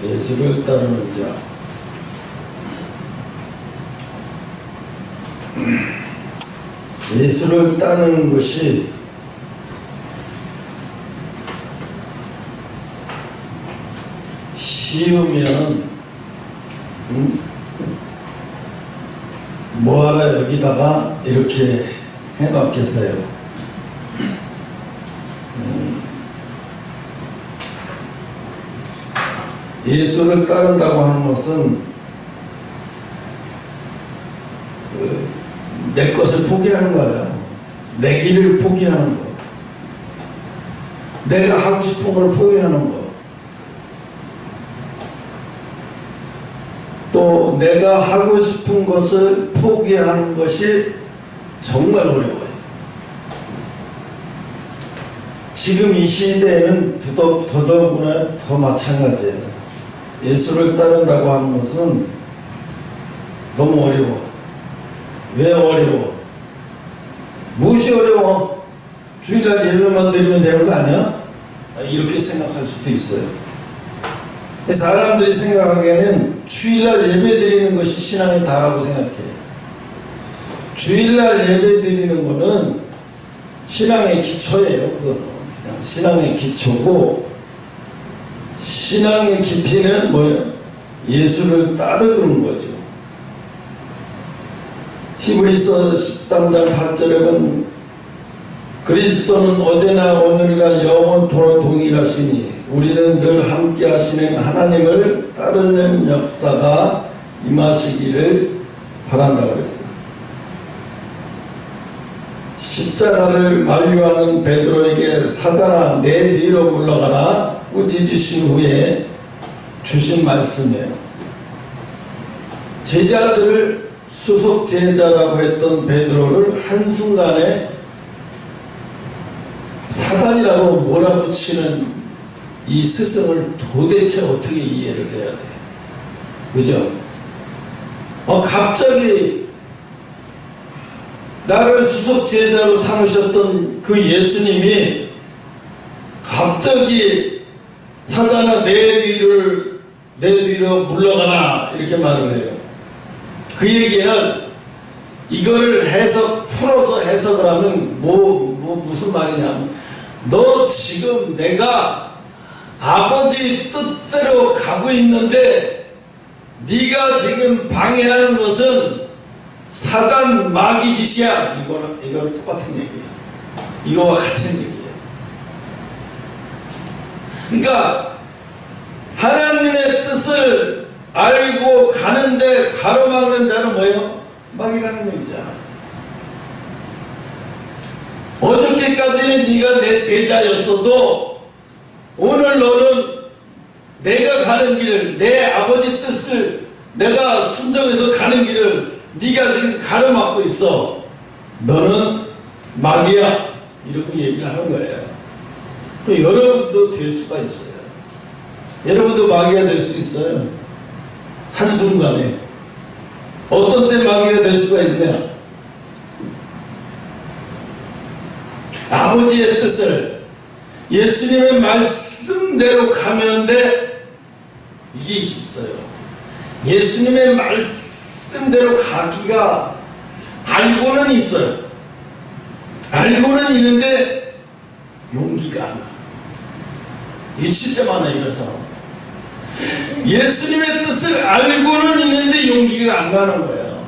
예수를 따르는 자. 예수를 따르는 것이 쉬우면 뭐하러 여기다가 이렇게 해놨겠어요. 예수를 따른다고 하는 것은 내 것을 포기하는 거야. 내 길을 포기하는 거. 내가 하고 싶은 걸 포기하는 거. 또 내가 하고 싶은 것을 포기하는 것이 정말 어려워요. 지금 이 시대에는 더더구나 더 마찬가지예요. 예수를 따른다고 하는 것은 너무 어려워. 왜 어려워? 무엇이 어려워? 주일날 예배만 드리면 되는 거 아니야? 이렇게 생각할 수도 있어요. 사람들이 생각하기에는 주일날 예배 드리는 것이 신앙의 다라고 생각해요. 주일날 예배 드리는 거는 신앙의 기초예요. 그거는 그냥 신앙의 기초고, 신앙의 깊이는 뭐예요? 예수를 따르는 거죠. 히브리서 13장 8절에 보면 그리스도는 어제나 오늘이나 영원토록 동일하시니 우리는 늘 함께 하시는 하나님을 따르는 역사가 임하시기를 바란다고 그랬어요. 십자가를 만류하는 베드로에게 사단아 내 뒤로 물러가라 꾸짖으신 후에 주신 말씀이에요. 제자들을 수석 제자라고 했던 베드로를 한순간에 사단이라고 몰아붙이는 이 스승을 도대체 어떻게 이해를 해야 돼? 그죠? 갑자기 나를 수석 제자로 삼으셨던 그 예수님이 갑자기 사단아 내 뒤로 물러가라 이렇게 말을 해요. 그 얘기는 이거를 풀어서 해석을 하면 무슨 말이냐면, 너 지금 내가 아버지 뜻대로 가고 있는데 네가 지금 방해하는 것은 사단 마귀 짓이야. 이거는 똑같은 얘기야. 이거와 같은 얘기야. 그러니까 하나님의 뜻을 알고 가는데 가로막는 자는 뭐예요? 마귀라는 얘기잖아. 어저께까지는 네가 내 제자였어도 오늘 너는 내가 가는 길을, 내 아버지 뜻을 내가 순종해서 가는 길을 네가 지금 가로막고 있어. 너는 마귀야. 이렇게 얘기를 하는 거예요. 여러분도 될 수가 있어요. 여러분도 마귀가 될 수 있어요. 한순간에. 어떤 때 마귀가 될 수가 있냐? 아버지의 뜻을 예수님의 말씀대로 가면데 이게 있어요. 예수님의 말씀대로 가기가 알고는 있어요. 알고는 있는데 용기가 안 나. 이게 진짜 많아, 이런 사람. 예수님의 뜻을 알고는 있는데 용기가 안 가는 거예요.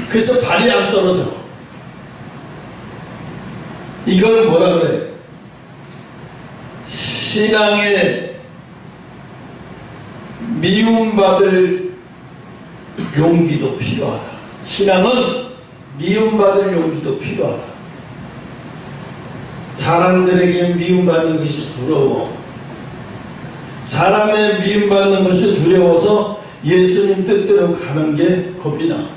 그래서 발이 안 떨어져. 이걸 뭐라 그래? 신앙에 미움받을 용기도 필요하다. 신앙은 미움받을 용기도 필요하다. 사람들에게 미움받는 것이 두려워. 사람의 미움받는 것이 두려워서 예수님 뜻대로 가는 게 겁이 나.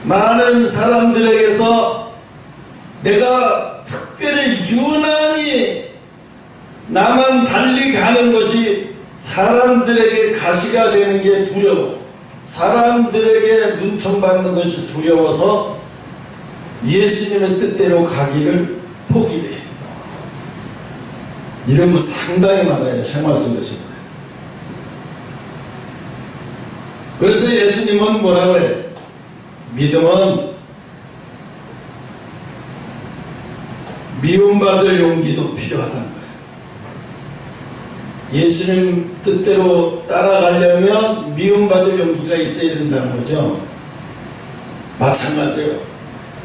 많은 사람들에게서 내가 특별히 유난히 나만 달리 가는 것이 사람들에게 가시가 되는 게 두려워. 사람들에게 눈총받는 것이 두려워서 예수님의 뜻대로 가기를 포기해. 이런 거 상당히 많아요. 생활 속에서. 그래서 예수님은 뭐라고 해요? 믿음은 미움받을 용기도 필요하다는 거예요. 예수님 뜻대로 따라가려면 미움받을 용기가 있어야 된다는 거죠. 마찬가지예요.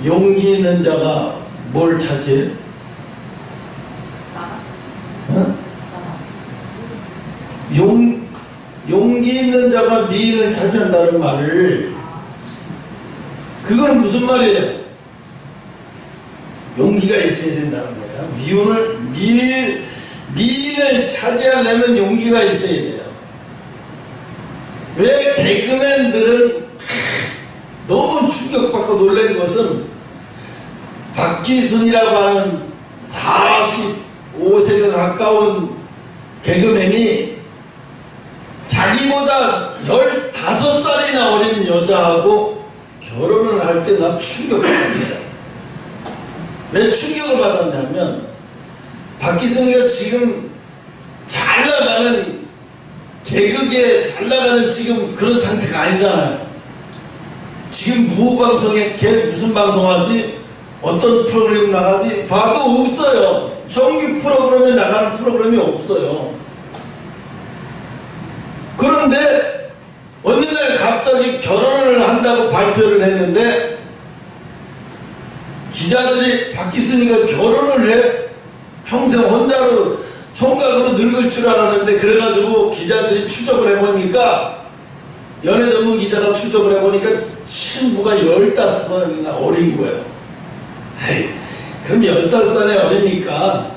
용기 있는 자가 뭘 차지해요? 용기 있는 자가 미인을 차지한다는 말을, 그건 무슨 말이에요? 용기가 있어야 된다는 거예요. 미인을 차지하려면 용기가 있어야 돼요. 왜 개그맨들은 너무 충격받고 놀란 것은 박기순이라고 하는 45세가 가까운 개그맨이 자기보다 15살이나 어린 여자하고 결혼을 할 때 나 충격받았어요. 왜 충격을 받았냐면, 박기순이가 지금 잘 나가는, 개그계 잘 나가는 지금 그런 상태가 아니잖아요. 지금 무방송에 걔 무슨 방송하지? 어떤 프로그램 나가지? 봐도 없어요. 정규 프로그램에 나가는 프로그램이 없어요. 그런데 어느 날 갑자기 결혼을 한다고 발표를 했는데, 기자들이 박기순이가 결혼을 해? 평생 혼자로 총각으로 늙을 줄 알았는데, 그래가지고 기자들이 추적을 해보니까, 연예전문 기자가 추적을 해보니까 신부가 15살이나 어린 거예요. 에이, 그럼 15살에 어리니까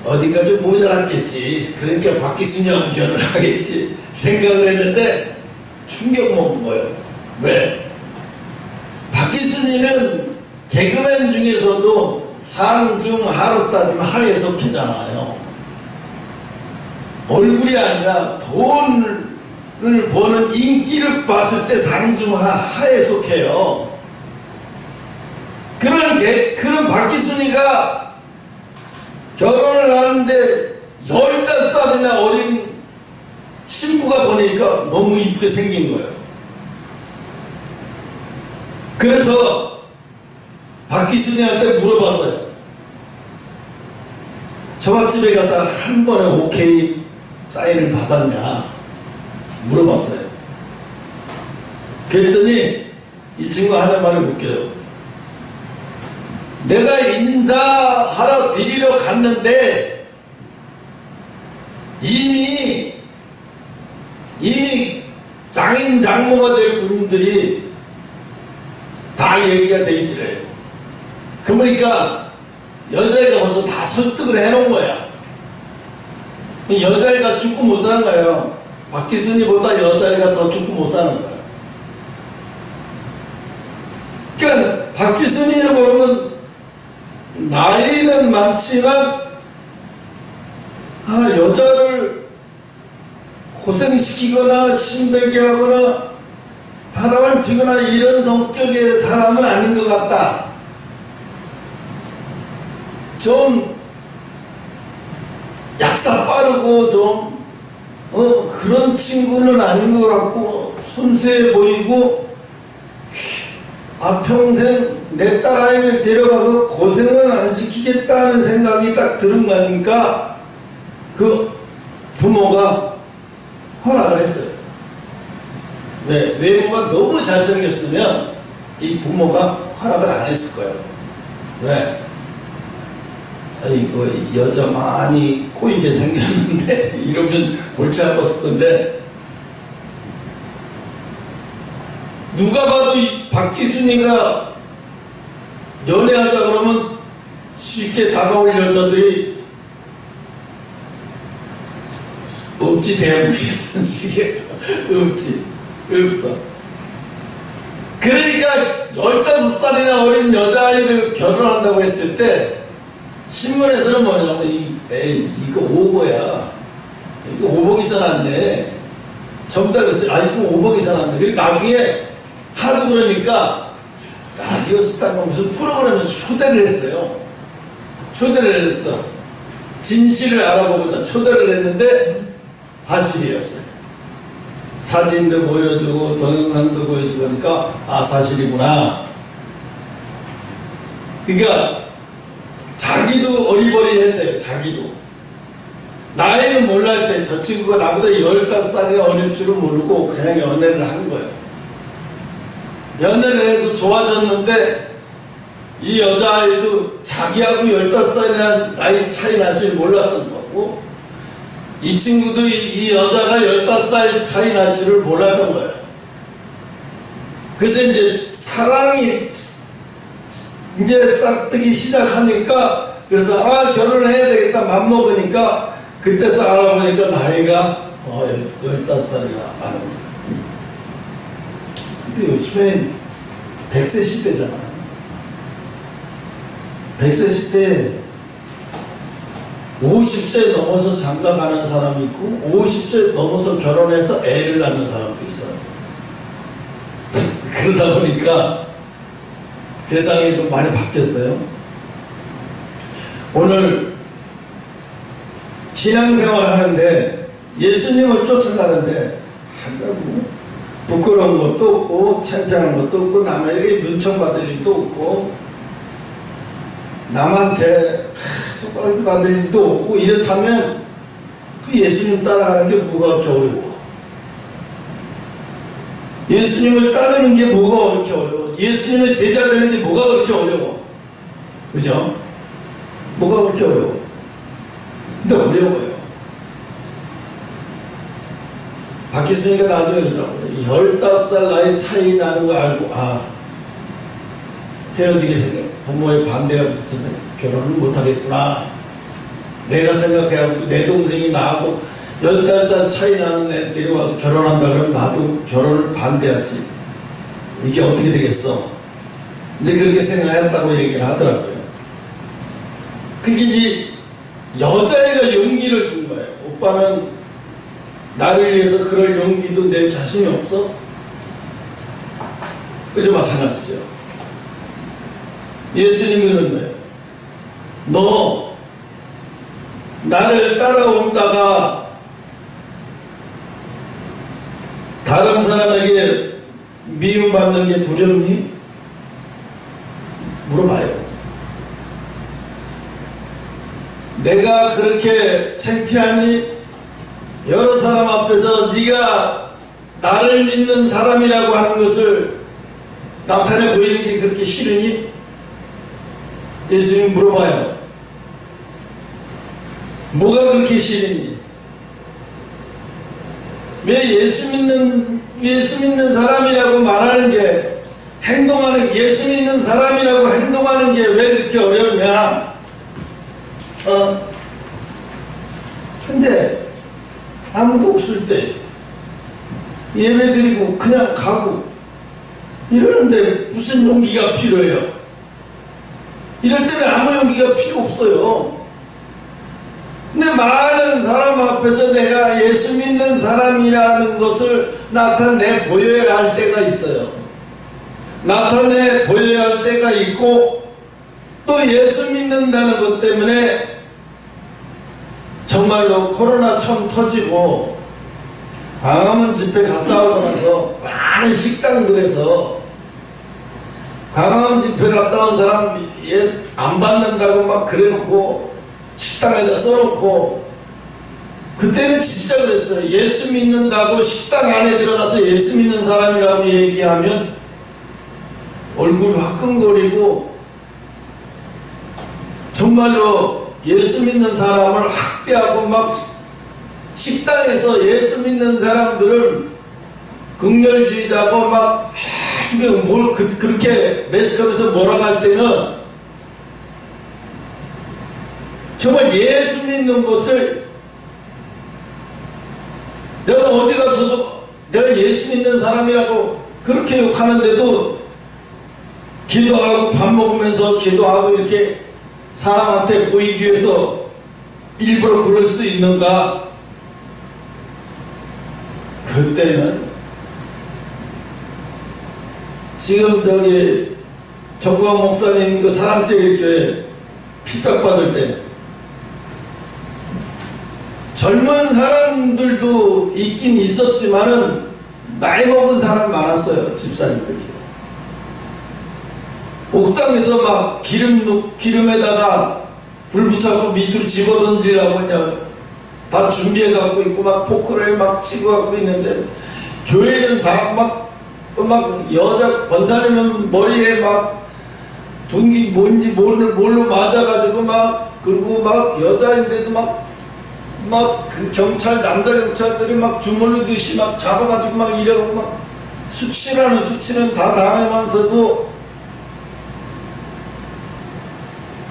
어디가 좀 모자랐겠지. 그러니까 박기순이하고 결혼을 하겠지 생각을 했는데 충격 먹은 거예요. 왜? 박기순이는 개그맨 중에서도 상중 하로 따지면 하에 속하잖아요. 얼굴이 아니라 돈을 버는 인기를 봤을 때 상중 하에 속해요. 그런 박기순이가 결혼을 하는데 15살이나 어린 신부가 보니까 너무 이쁘게 생긴 거예요. 그래서 박기순이한테 물어봤어요. 처갓집에 가서 한 번에 오케이 사인을 받았냐 물어봤어요. 그랬더니 이 친구가 하는 말이 웃겨요. 내가 인사하러 드리러 갔는데 이미 장인 장모가 될 분들이 다 얘기가 돼 있더래요. 그러니까 여자애가 벌써 다 설득을 해놓은 거야. 여자애가 죽고 못 사는 거예요. 박기순이보다 여자애가 더 죽고 못 사는 거야. 그러니까 박기순이를 보면 나이는 많지만 여자를 고생시키거나 신되게 하거나 바람을 피거나 이런 성격의 사람은 아닌 것 같다. 좀 약사 빠르고 좀 그런 친구는 아닌 것 같고 순수해 보이고 평생 내 딸아이를 데려가서 고생은 안 시키겠다는 생각이 딱 드는 거니까 그 부모가 허락을 했어요. 왜? 외모가 너무 잘생겼으면 이 부모가 허락을 안 했을 거예요. 왜? 아이고 여자 많이 꼬이게 생겼는데 이러면 골치 아팠을 건데, 누가 봐도 이 박기순이가 연애하자 그러면 쉽게 다가올 여자들이 없지. 대한민국에서는 이게 없어. 그러니까 15살이나 어린 여자아이를 결혼한다고 했을 때 신문에서는 뭐냐면 이거 오버야. 이거 오버기선 안 돼. 전부 다 그랬어요. 이거 오버기선 안 돼. 그리고 나중에 하도 그러니까 라디오 스타가 무슨 프로그램에서 초대를 했어요. 초대를 했어. 진실을 알아보고자 초대를 했는데 사실이었어요. 사진도 보여주고 동영상도 보여주고 하니까 아, 사실이구나. 그러니까 자기도 어리버리했대요. 자기도 나이는 몰랐대. 저 친구가 나보다 15살이나 어릴 줄은 모르고 그냥 연애를 한 거예요. 연애를 해서 좋아졌는데 이 여자아이도 자기하고 15살이나 나이 차이 날 줄 몰랐던 거고, 이 친구도 이 여자가 15살 차이 날 줄을 몰랐던 거예요. 그래서 이제 사랑이 이제 싹트기 시작하니까, 그래서 아, 결혼해야 되겠다 맘먹으니까, 그때서 알아보니까 나이가 15살이나 많은 거예요. 근데 요즘엔 100세 시대잖아. 100세 시대 50세 넘어서 장가 가는 사람이 있고 50세 넘어서 결혼해서 애를 낳는 사람도 있어요. 그러다 보니까 세상이 좀 많이 바뀌었어요. 오늘 신앙생활 하는데 예수님을 쫓아가는데 뭐 부끄러운 것도 없고 창피한 것도 없고 남에게 눈총받을 일도 없고 남한테 손가락질 받을 일도 없고 이렇다면 그 예수님 따라가는 게 뭐가 그렇게 어려워? 예수님을 따르는 게 뭐가 그렇게 어려워? 예수님의 제자 되는 게 뭐가 그렇게 어려워? 그죠? 뭐가 그렇게 어려워? 근데 어려워요. 바뀌었으니까 나중에 그러더라고요. 15살 나이 차이 나는 거 알고 아, 헤어지게 생각, 부모의 반대가 붙어서 결혼을 못하겠구나. 내가 생각해가지고 내 동생이 나하고 15살 차이 나는 애 데려와서 결혼한다 그러면 나도 결혼을 반대하지. 이게 어떻게 되겠어? 이제 그렇게 생각했다고 얘기를 하더라고요. 그게 이제 여자애가 용기를 준 거예요. 오빠는 나를 위해서 그럴 용기도 낼 자신이 없어? 그죠? 마찬가지죠. 예수님이 그런 거예요. 너 나를 따라온다가 다른 사람에게 미움받는 게 두렵니? 물어봐요. 내가 그렇게 창피하니? 여러 사람 앞에서 네가 나를 믿는 사람이라고 하는 것을 나타내 보이는 게 그렇게 싫으니? 예수님 물어봐요. 뭐가 그렇게 싫으니? 왜 예수 믿는 사람이라고 말하는 게, 예수 믿는 사람이라고 행동하는 게 왜 그렇게 어렵냐? 근데 아무도 없을 때 예배드리고 그냥 가고 이러는데 무슨 용기가 필요해요? 이럴 때는 아무 용기가 필요 없어요. 근데 많은 사람 앞에서 내가 예수 믿는 사람이라는 것을 나타내 보여야 할 때가 있어요. 나타내 보여야 할 때가 있고, 또 예수 믿는다는 것 때문에 정말로 코로나 처음 터지고 광화문 집회 갔다 오고 나서 많은 식당들에서 광화문 집회 갔다 온 사람 안 받는다고 막 그래놓고 식당에다 써놓고, 그때는 진짜 그랬어요. 예수 믿는다고 식당 안에 들어가서 예수 믿는 사람이라고 얘기하면 얼굴 화끈거리고 정말로 예수 믿는 사람을 학대하고 막 식당에서 예수 믿는 사람들을 극렬주의자고 막 뭘 그렇게 매스컴에서 몰아갈 할 때는 정말 예수 믿는 것을 내가 어디 가서도 내가 예수 믿는 사람이라고 그렇게 욕하는데도 기도하고 밥 먹으면서 기도하고 이렇게 사람한테 보이기 위해서 일부러 그럴 수 있는가? 그때는 지금 저기 정광 목사님 그 사랑제일교회 핍박받을 때 젊은 사람들도 있긴 있었지만은 나이 먹은 사람 많았어요. 집사님들이. 옥상에서 막 기름에다가 불 붙여갖고 밑으로 집어던지라고 그냥 다 준비해 갖고 있고 막 포크를 막 찍어 갖고 있는데, 교회는 다 막 여자 권사님은 머리에 막 둥기 뭔지 뭘로 맞아가지고 막, 그리고 막 여자인데도 막 그 경찰, 남자 경찰들이 막 주물러 듯이 막 잡아가지고 막 이래갖고 막 수치는 다 당하면서도,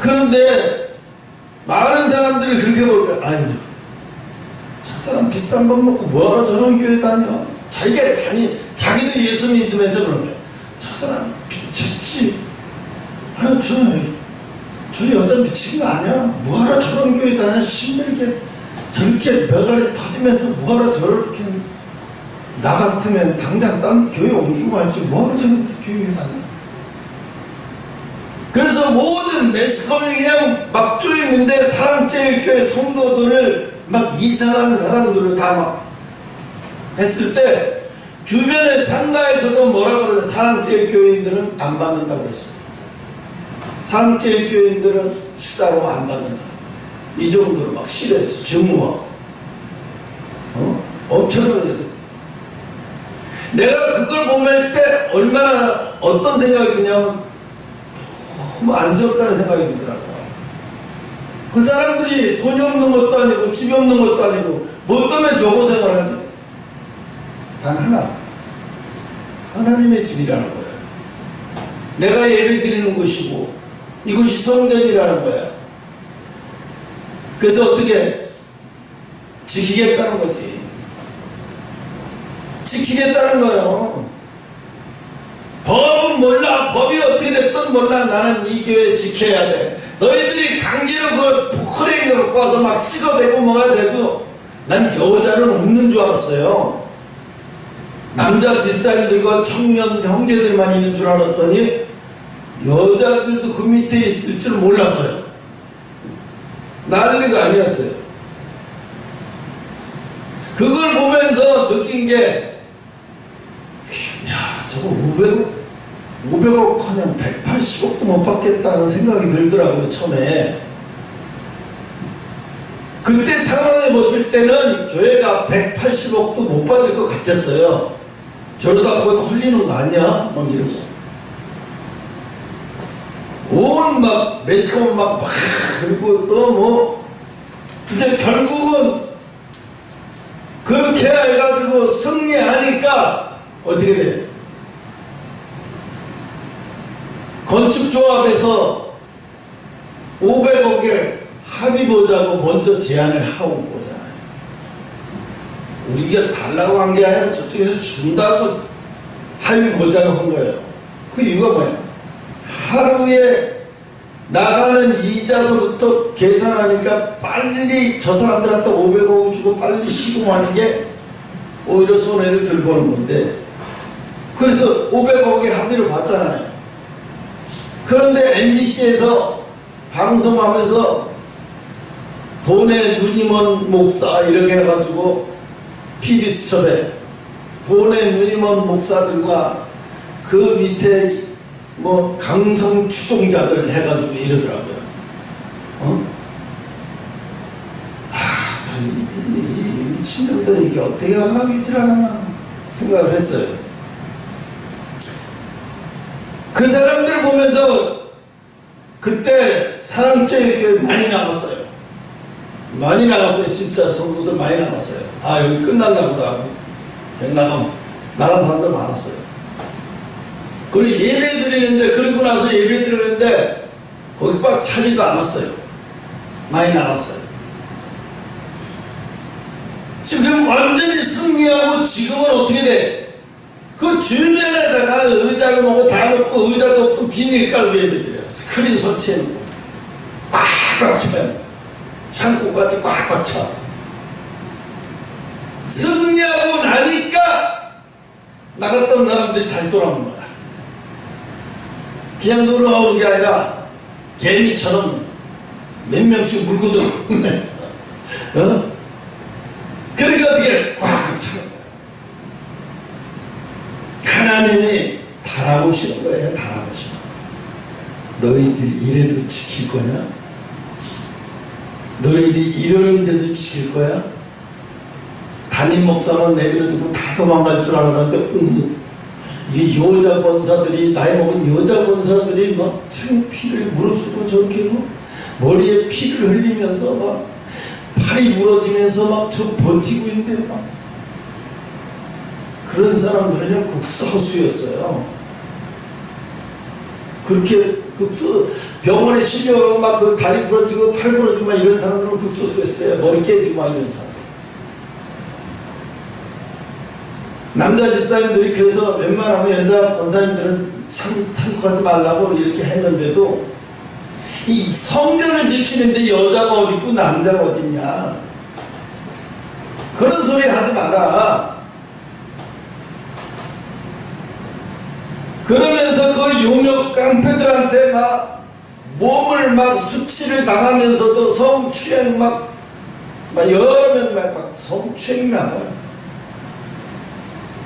그런데 많은 사람들이 그렇게 볼 거야. 아유, 저 사람 비싼 밥 먹고 뭐하러 저런 교회 다녀? 자기도 예수 믿으면서 그런 거야. 저 사람 미쳤지. 아유, 저 여자 미친 거 아니야? 뭐하러 저런 교회 다녀? 힘들게 저렇게 뼈다리 터지면서 뭐하러 저렇게. 나 같으면 당장 딴 교회 옮기고 말지 뭐하러 저런 교회 다녀? 그래서 모든 매스컴이 그냥 막 쪼이는데, 사랑제일교회 성도들을 막 이상한 사람들을 다 막 했을 때, 주변의 상가에서도 뭐라 그러냐. 사랑제일교회인들은 안 받는다고 그랬어. 사랑제일교회인들은 식사로 안 받는다. 이 정도로 막 싫어했어. 증오하고. 엄청나게 됐어. 내가 그걸 보낼 때 얼마나 어떤 생각이 드냐면 너무 안쓰럽다는 생각이 들더라고요. 그 사람들이 돈이 없는 것도 아니고 집이 없는 것도 아니고 뭐 때문에 저 고생을 하지? 단 하나, 하나님의 집이라는 거야. 내가 예배 드리는 곳이고 이곳이 성전이라는 거야. 그래서 어떻게 지키겠다는 거지. 지키겠다는 거예요. 법은 몰라. 법이 어떻게 됐든 몰라. 나는 이 교회 지켜야 돼. 너희들이 강제로 그 포크레인 갖고 와서 막 찍어대고 뭐가 되고, 난 여자는 없는 줄 알았어요. 남자 집사님들과 청년 형제들만 있는 줄 알았더니 여자들도 그 밑에 있을 줄 몰랐어요. 난리가 아니었어요. 그걸 보면서 느낀 게, 야, 저거 500억 그냥 180억도 못 받겠다는 생각이 들더라고요, 처음에. 그때 상황을 봤을 때는 교회가 180억도 못 받을 것 같았어요. 저러다 그것도 헐리는 거 아니야? 막 이러고. 온 막 매스컴 막 그리고 또 뭐 이제 결국은 그렇게 해가지고 승리하니까 어떻게 돼? 건축조합에서 500억에 합의보자고 먼저 제안을 하고 온 거잖아요. 우리가 달라고 한 게 아니라 저쪽에서 준다고 합의보자고 한 거예요. 그 이유가 뭐야? 하루에 나가는 이자서부터 계산하니까 빨리 저 사람들한테 500억 주고 빨리 시공하는 게 오히려 손해를 덜 보는 건데, 그래서 500억의 합의를 봤잖아요. 그런데 MBC에서 방송하면서 돈에 눈이 먼 목사 이렇게 해가지고 PD수첩에 돈에 눈이 먼 목사들과 그 밑에 뭐 강성 추종자들 해가지고 이러더라고요. 이 미친놈들이 이게 어떻게 하려고 있질 않았나 생각을 했어요. 그 사람들을 보면서 그때 사랑제일교회 많이 나갔어요. 많이 나갔어요. 진짜 성도들 많이 나갔어요. 아, 여기 끝났나 보다 하고 나간 사람들 많았어요. 그리고 예배 드리는데, 그러고 나서 예배 드리는데 거기 꽉 차지도 않았어요. 많이 나갔어요. 지금 완전히 승리하고 지금은 어떻게 돼? 그 주변에다가 의자가 뭐고 다 놓고, 의자도 없으면 비닐 깔고 예배 드려요. 스크린 설치해놓고 꽉꽉 차요. 창고까지 꽉꽉 차. 승리하고 나니까 나갔던 사람들이 다시 돌아오는 거야. 그냥 돌아오는 게 아니라 개미처럼 몇 명씩 물고 들어오네. 그러니까 어떻게 꽉 차는 거예요. 하나님이 달아보시는 거예요. 달아보시는 거예요. 너희들이 이래도 지킬 거냐? 너희들이 이러는데도 지킬 거야? 담임 목사는 내버려두고 다 도망갈 줄 알았는데 이게 여자 권사들이, 나이 먹은 여자 권사들이 막 창피를 무릅쓰고 저렇게 막 머리에 피를 흘리면서 막 팔이 부러지면서 막 저 버티고 있는데 막 그런 사람들은요 국서수였어요. 그렇게 병원에 실려가고 막 그 다리 부러지고 팔 부러지고 막 이런 사람들은 국서수였어요. 머리 깨지고 막 이런 사람. 남자 집사님들이 그래서 웬만하면 여자 권사님들은 참석하지 말라고 이렇게 했는데도 이 성전을 지키는데 여자가 어디 있고 남자가 어디 있냐, 그런 소리 하지 마라. 그러면서 그 용역 깡패들한테 막 몸을 막 수치를 당하면서도 성추행 막 여러 명 막 성추행이 나와요.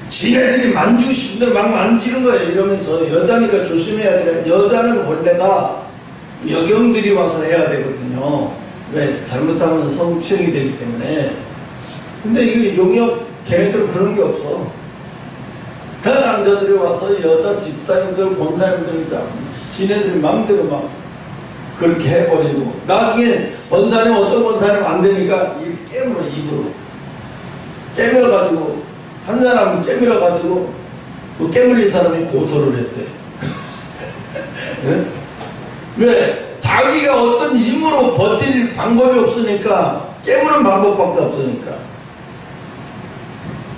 지네들이 만지고 싶은 대로 막 만지는 거예요. 이러면서 여자니까 조심해야 돼. 여자는 원래가 여경들이 와서 해야 되거든요. 왜? 잘못하면 성추행이 되기 때문에. 근데 이게 용역 걔네들은 그런 게 없어. 다 남자들이 와서 여자 집사님들, 권사님들이다 지네들이 마음대로 막 그렇게 해버리고, 나중에 권사님, 어떤 권사님 안 되니까 깨물어, 입으로 깨물어가지고, 한 사람은 깨물어가지고 그 깨물린 사람이 고소를 했대. 네? 왜? 자기가 어떤 힘으로 버틸 방법이 없으니까, 깨무는 방법밖에 없으니까.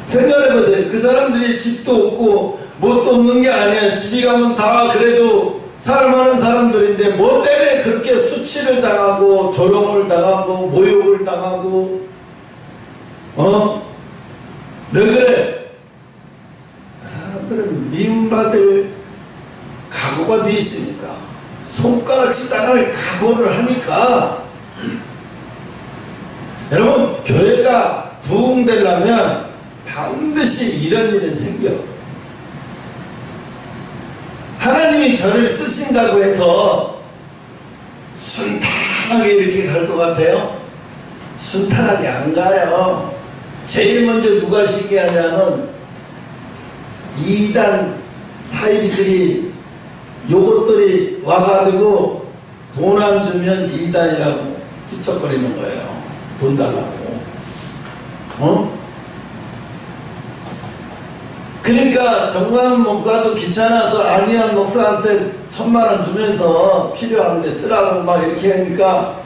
생각해보세요. 그 사람들이 집도 없고 뭣도 없는 게 아니야. 집이 가면 다 그래도 살만한 사람들인데 뭐 때문에 그렇게 수치를 당하고 조롱을 당하고 모욕을 당하고 왜 그래? 그 사람들은 미움받을 각오가 돼 있으니까, 손가락질 당할 각오를 하니까. 여러분, 교회가 부흥되려면 반드시 이런 일은 생겨. 하나님이 저를 쓰신다고 해서 순탄하게 이렇게 갈 것 같아요? 순탄하게 안 가요. 제일 먼저 누가 시게 하냐면 이단 사이비들이, 요것들이 와가지고 돈 안 주면 이단이라고 찝쩍거리는 거예요. 돈 달라고. 그러니까 정광훈 목사도 귀찮아서 안희환 목사한테 1000만원 주면서 필요한데 쓰라고 막 이렇게 하니까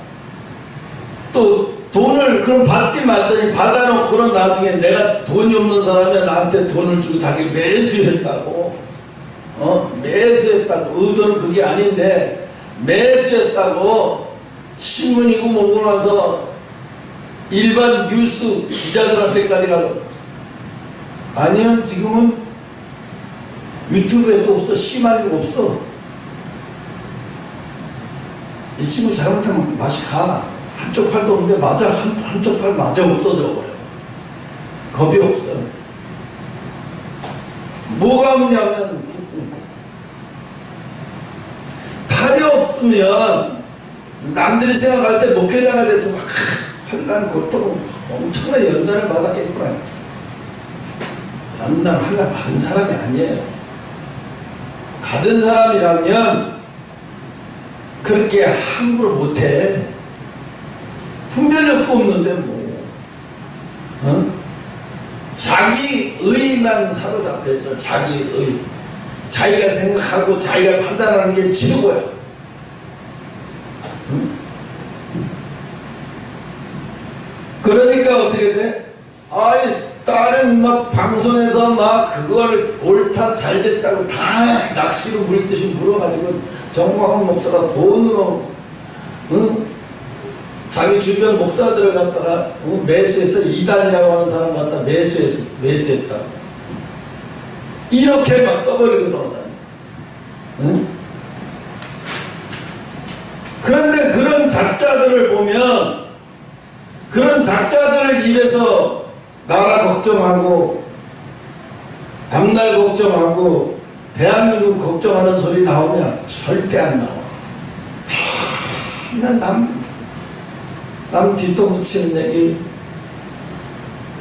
또 돈을 그럼 받지 말더니 받아놓고는 나중에 내가 돈이 없는 사람이 나한테 돈을 주고 자기 매수했다고. 매수했다고. 의도는 그게 아닌데 매수했다고 신문이고 뭐고 나서 일반 뉴스 기자들한테까지 가서, 아니야, 지금은 유튜브에도 없어, 씨말도 없어. 이 친구 잘못하면 맛이 가. 한쪽 팔도 없는데 맞아, 한쪽 팔 맞아 없어져 버려. 겁이 없어. 뭐가 없냐면 팔이 없으면 남들이 생각할 때 목회자가 돼서 막 환난 고통 엄청난 연단을 받았겠구나. 연단 환난 받은 사람이 아니에요. 받은 사람이라면 그렇게 함부로 못해. 분별력도 없는데 뭐, 자기 의만 사로잡혀서 자기 의, 자기가 생각하고 자기가 판단하는 게 최고야. 그러니까 어떻게 돼? 아이, 다른 막 방송에서 막 그걸 옳다 잘됐다고 다 낚시로 물듯이 물어가지고 정광훈 목사가 돈으로 자기 주변 목사들을 갖다가 매수해서 이단이라고 하는 사람 갖다 매수했다. 이렇게 막 떠버리고 돌아다녀. 그런데 그런 작자들을 보면, 그런 작자들을 입에서 나라 걱정하고 앞날 걱정하고 대한민국 걱정하는 소리 나오면 절대 안 나와. 남 뒤통수 치는 얘기.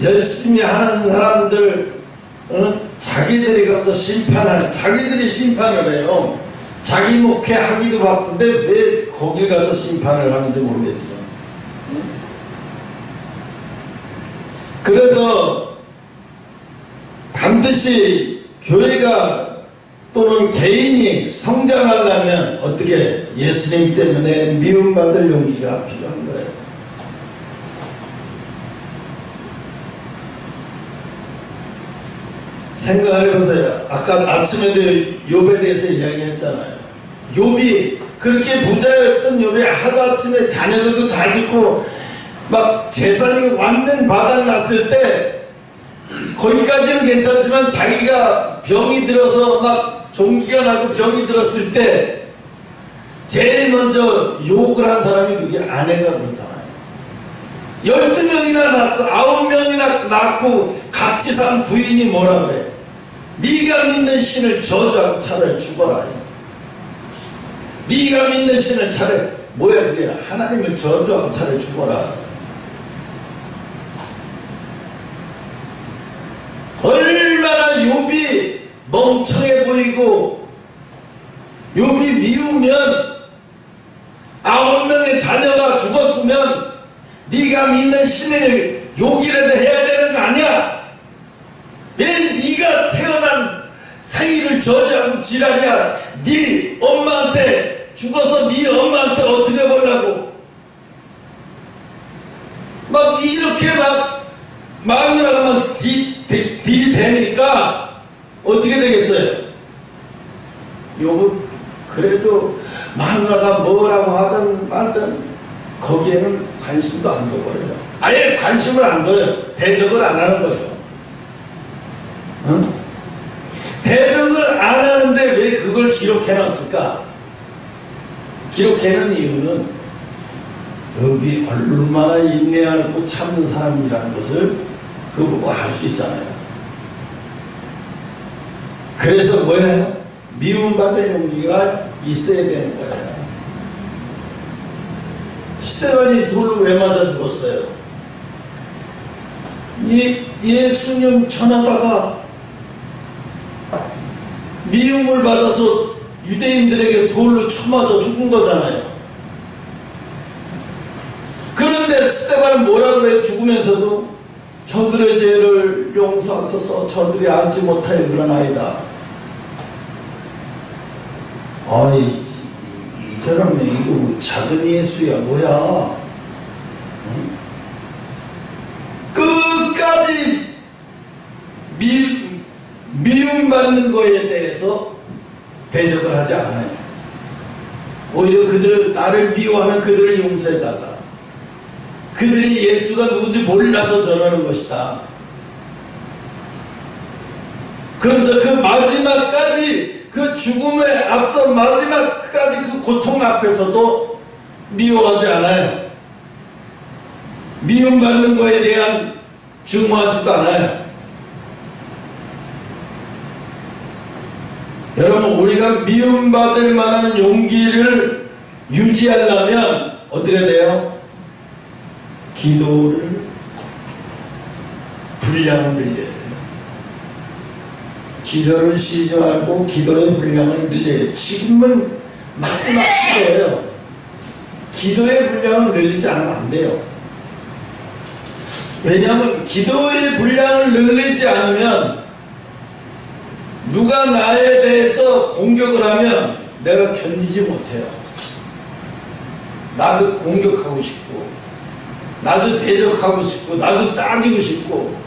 열심히 하는 사람들 자기들이 가서 자기들이 심판을 해요. 자기 목회 하기도 바쁜데 왜 거길 가서 심판을 하는지 모르겠지만. 그래서 반드시 교회가 또는 개인이 성장하려면 어떻게 예수님 때문에 미움받을 용기가 필요한 거예요. 생각을 해보세요. 아까 아침에도 욥에 대해서 이야기했잖아요. 욥이 그렇게 부자였던 욥이 하루아침에 자녀들도 다 죽고 막 재산이 완전 바닥났을 때 거기까지는 괜찮지만 자기가 병이 들어서 막 종기가 나고 병이 들었을 때 제일 먼저 욕을 한 사람이 그게 아내가 그렇잖아요. 12명이나 낳고 9명이나 낳고 같이 산 부인이 뭐라 그래? 네가 믿는 신을 저주하고 차라리 죽어라. 네가 믿는 신을 차라리 뭐야 그게? 하나님을 저주하고 차라리 죽어라. 얼마나 욥이 멍청해 보이고 욥이 미우면 9명의 자녀가 죽었으면 네가 믿는 신을 욕이라도 해야 되는 거 아니야? 왜 네가 태어난 생일을 저주하고 지랄이야? 네 엄마한테 죽어서 네 엄마한테 어떻게 보려고? 막 이렇게 막 마누라가 막 딜이 되니까 어떻게 되겠어요? 욥은 그래도 마누라가 뭐라고 하든 말든 거기에는 관심도 안 둬버려요. 아예 관심을 안 둬요. 대적을 안 하는 거죠. 응? 대적을 안 하는데 왜 그걸 기록해놨을까? 기록해놓은 이유는 욥이 얼마나 인내하고 참는 사람이라는 것을 그거 보고 알 수 있잖아요. 그래서 뭐예요? 미움받을 용기가 있어야 되는 거예요. 스데반이 돌로 왜 맞아 죽었어요? 예수님 전하다가 미움을 받아서 유대인들에게 돌로 쳐맞아 죽은 거잖아요. 그런데 스데반은 뭐라 그래? 죽으면서도 저들의 죄를 용서하소서 저들이 알지 못하여 그러나이다. 아이 이 사람은 이거 뭐 작은 예수야 뭐야? 응? 끝까지 미움받는 거에 대해서 대적을 하지 않아요. 오히려 그들을 나를 미워하면 그들을 용서해달라. 그들이 예수가 누군지 몰라서 저러는 것이다. 그러면서 그 마지막까지 그 죽음에 앞서 마지막까지 그 고통 앞에서도 미워하지 않아요. 미움받는 거에 대한 증오하지도 않아요. 여러분 우리가 미움받을 만한 용기를 유지하려면 어떻게 돼요? 기도를 분량을 늘려야 돼요. 기도를 쉬지 말고 기도의 분량을 늘려요. 지금은 마지막 시대예요. 기도의 분량을 늘리지 않으면 안 돼요. 왜냐하면 기도의 분량을 늘리지 않으면 누가 나에 대해서 공격을 하면 내가 견디지 못해요. 나도 공격하고 싶고 나도 대적하고 싶고 나도 따지고 싶고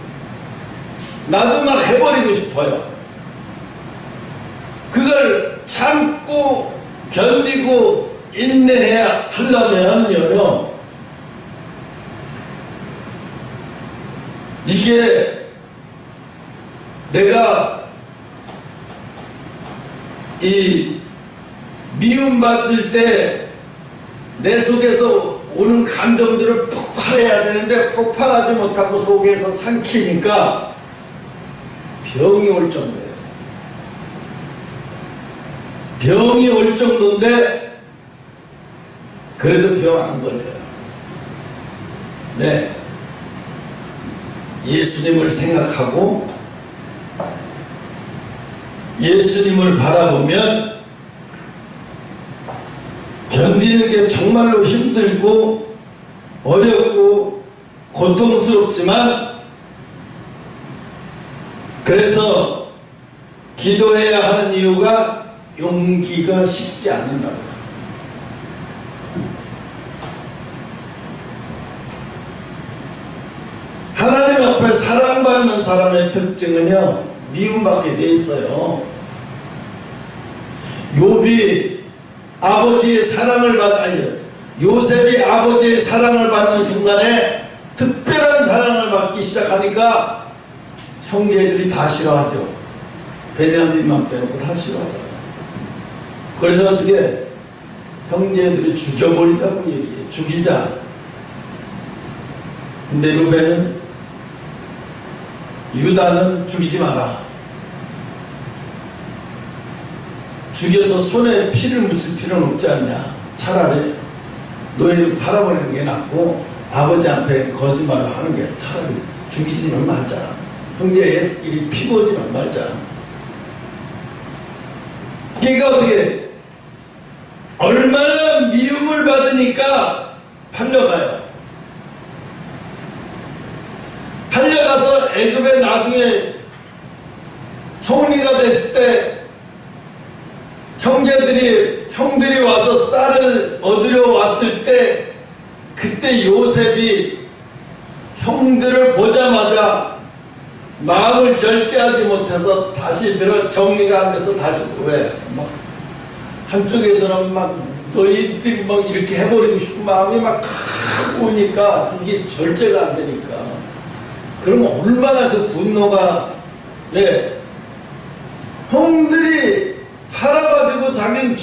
나도 막 해버리고 싶어요. 그걸 참고 견디고 인내해야 하려면요 이게 내가 이 미움받을 때 내 속에서 오는 감정들을 폭발해야 되는데 폭발하지 못하고 속에서 삼키니까 병이 올 정도예요. 병이 올 정도인데 그래도 병 안 걸려요. 네, 예수님을 생각하고 예수님을 바라보면 견디는 게 정말로 힘들고 어렵고 고통스럽지만 그래서 기도해야 하는 이유가 용기가 식지 않는다고요. 하나님 앞에 사랑받는 사람의 특징은요, 미움받게 돼 있어요. 욥이 아버지의 사랑을 요셉이 아버지의 사랑을 받는 순간에 특별한 사랑을 받기 시작하니까 형제들이 다 싫어하죠. 베냐민만 빼놓고 다 싫어하잖아요. 그래서 어떻게 형제들이 죽여버리자고 얘기해. 죽이자. 근데 루벤은 유다는 죽이지 마라. 죽여서 손에 피를 묻힐 필요는 없지 않냐. 차라리 노예를 팔아버리는 게 낫고 아버지한테 거짓말을 하는 게 차라리 죽이지는 말자. 형제애들끼리 피 보지는 말자. 걔가 어떻게 얼마나 미움을 받으니까 팔려가요. 팔려가서 애굽에 나중에 총리가 됐을 때 형들이 와서 쌀을 얻으려 왔을 때 그때 요셉이 형들을 보자마자 마음을 절제하지 못해서 다시 정리가 안 돼서 다시 왜 막 한쪽에서는 막 너희들이 막 이렇게 해버리고 싶은 마음이 막 오니까 이게 절제가 안 되니까 그러면 얼마나 그 분노가 형들이 팔아가지고 자기는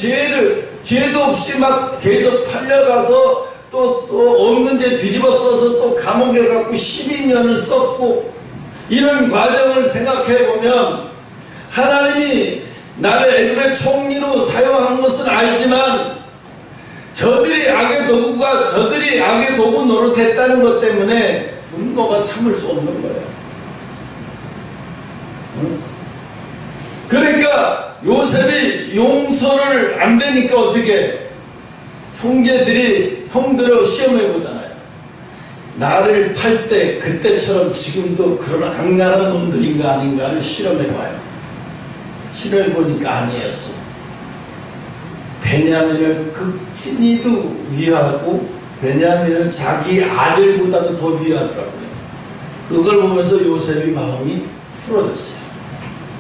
죄도 없이 막 계속 팔려가서 또 없는 죄 뒤집어 써서 또 감옥에 갖고 12년을 썼고 이런 과정을 생각해보면 하나님이 나를 애굽의 총리로 사용한 것은 알지만 저들이 악의 도구 노릇했다는 것 때문에 분노가 참을 수 없는 거예요. 응? 그러니까 요셉이 용서를 안 되니까 어떻게 형들을 시험해 보잖아요. 나를 팔 때 그때처럼 지금도 그런 악랄한 놈들인가 아닌가를 실험해 봐요. 실험해 보니까 아니었어. 베냐민을 극진히도 위하고 베냐민을 자기 아들보다도 더 위하더라고요. 그걸 보면서 요셉이 마음이 풀어졌어요.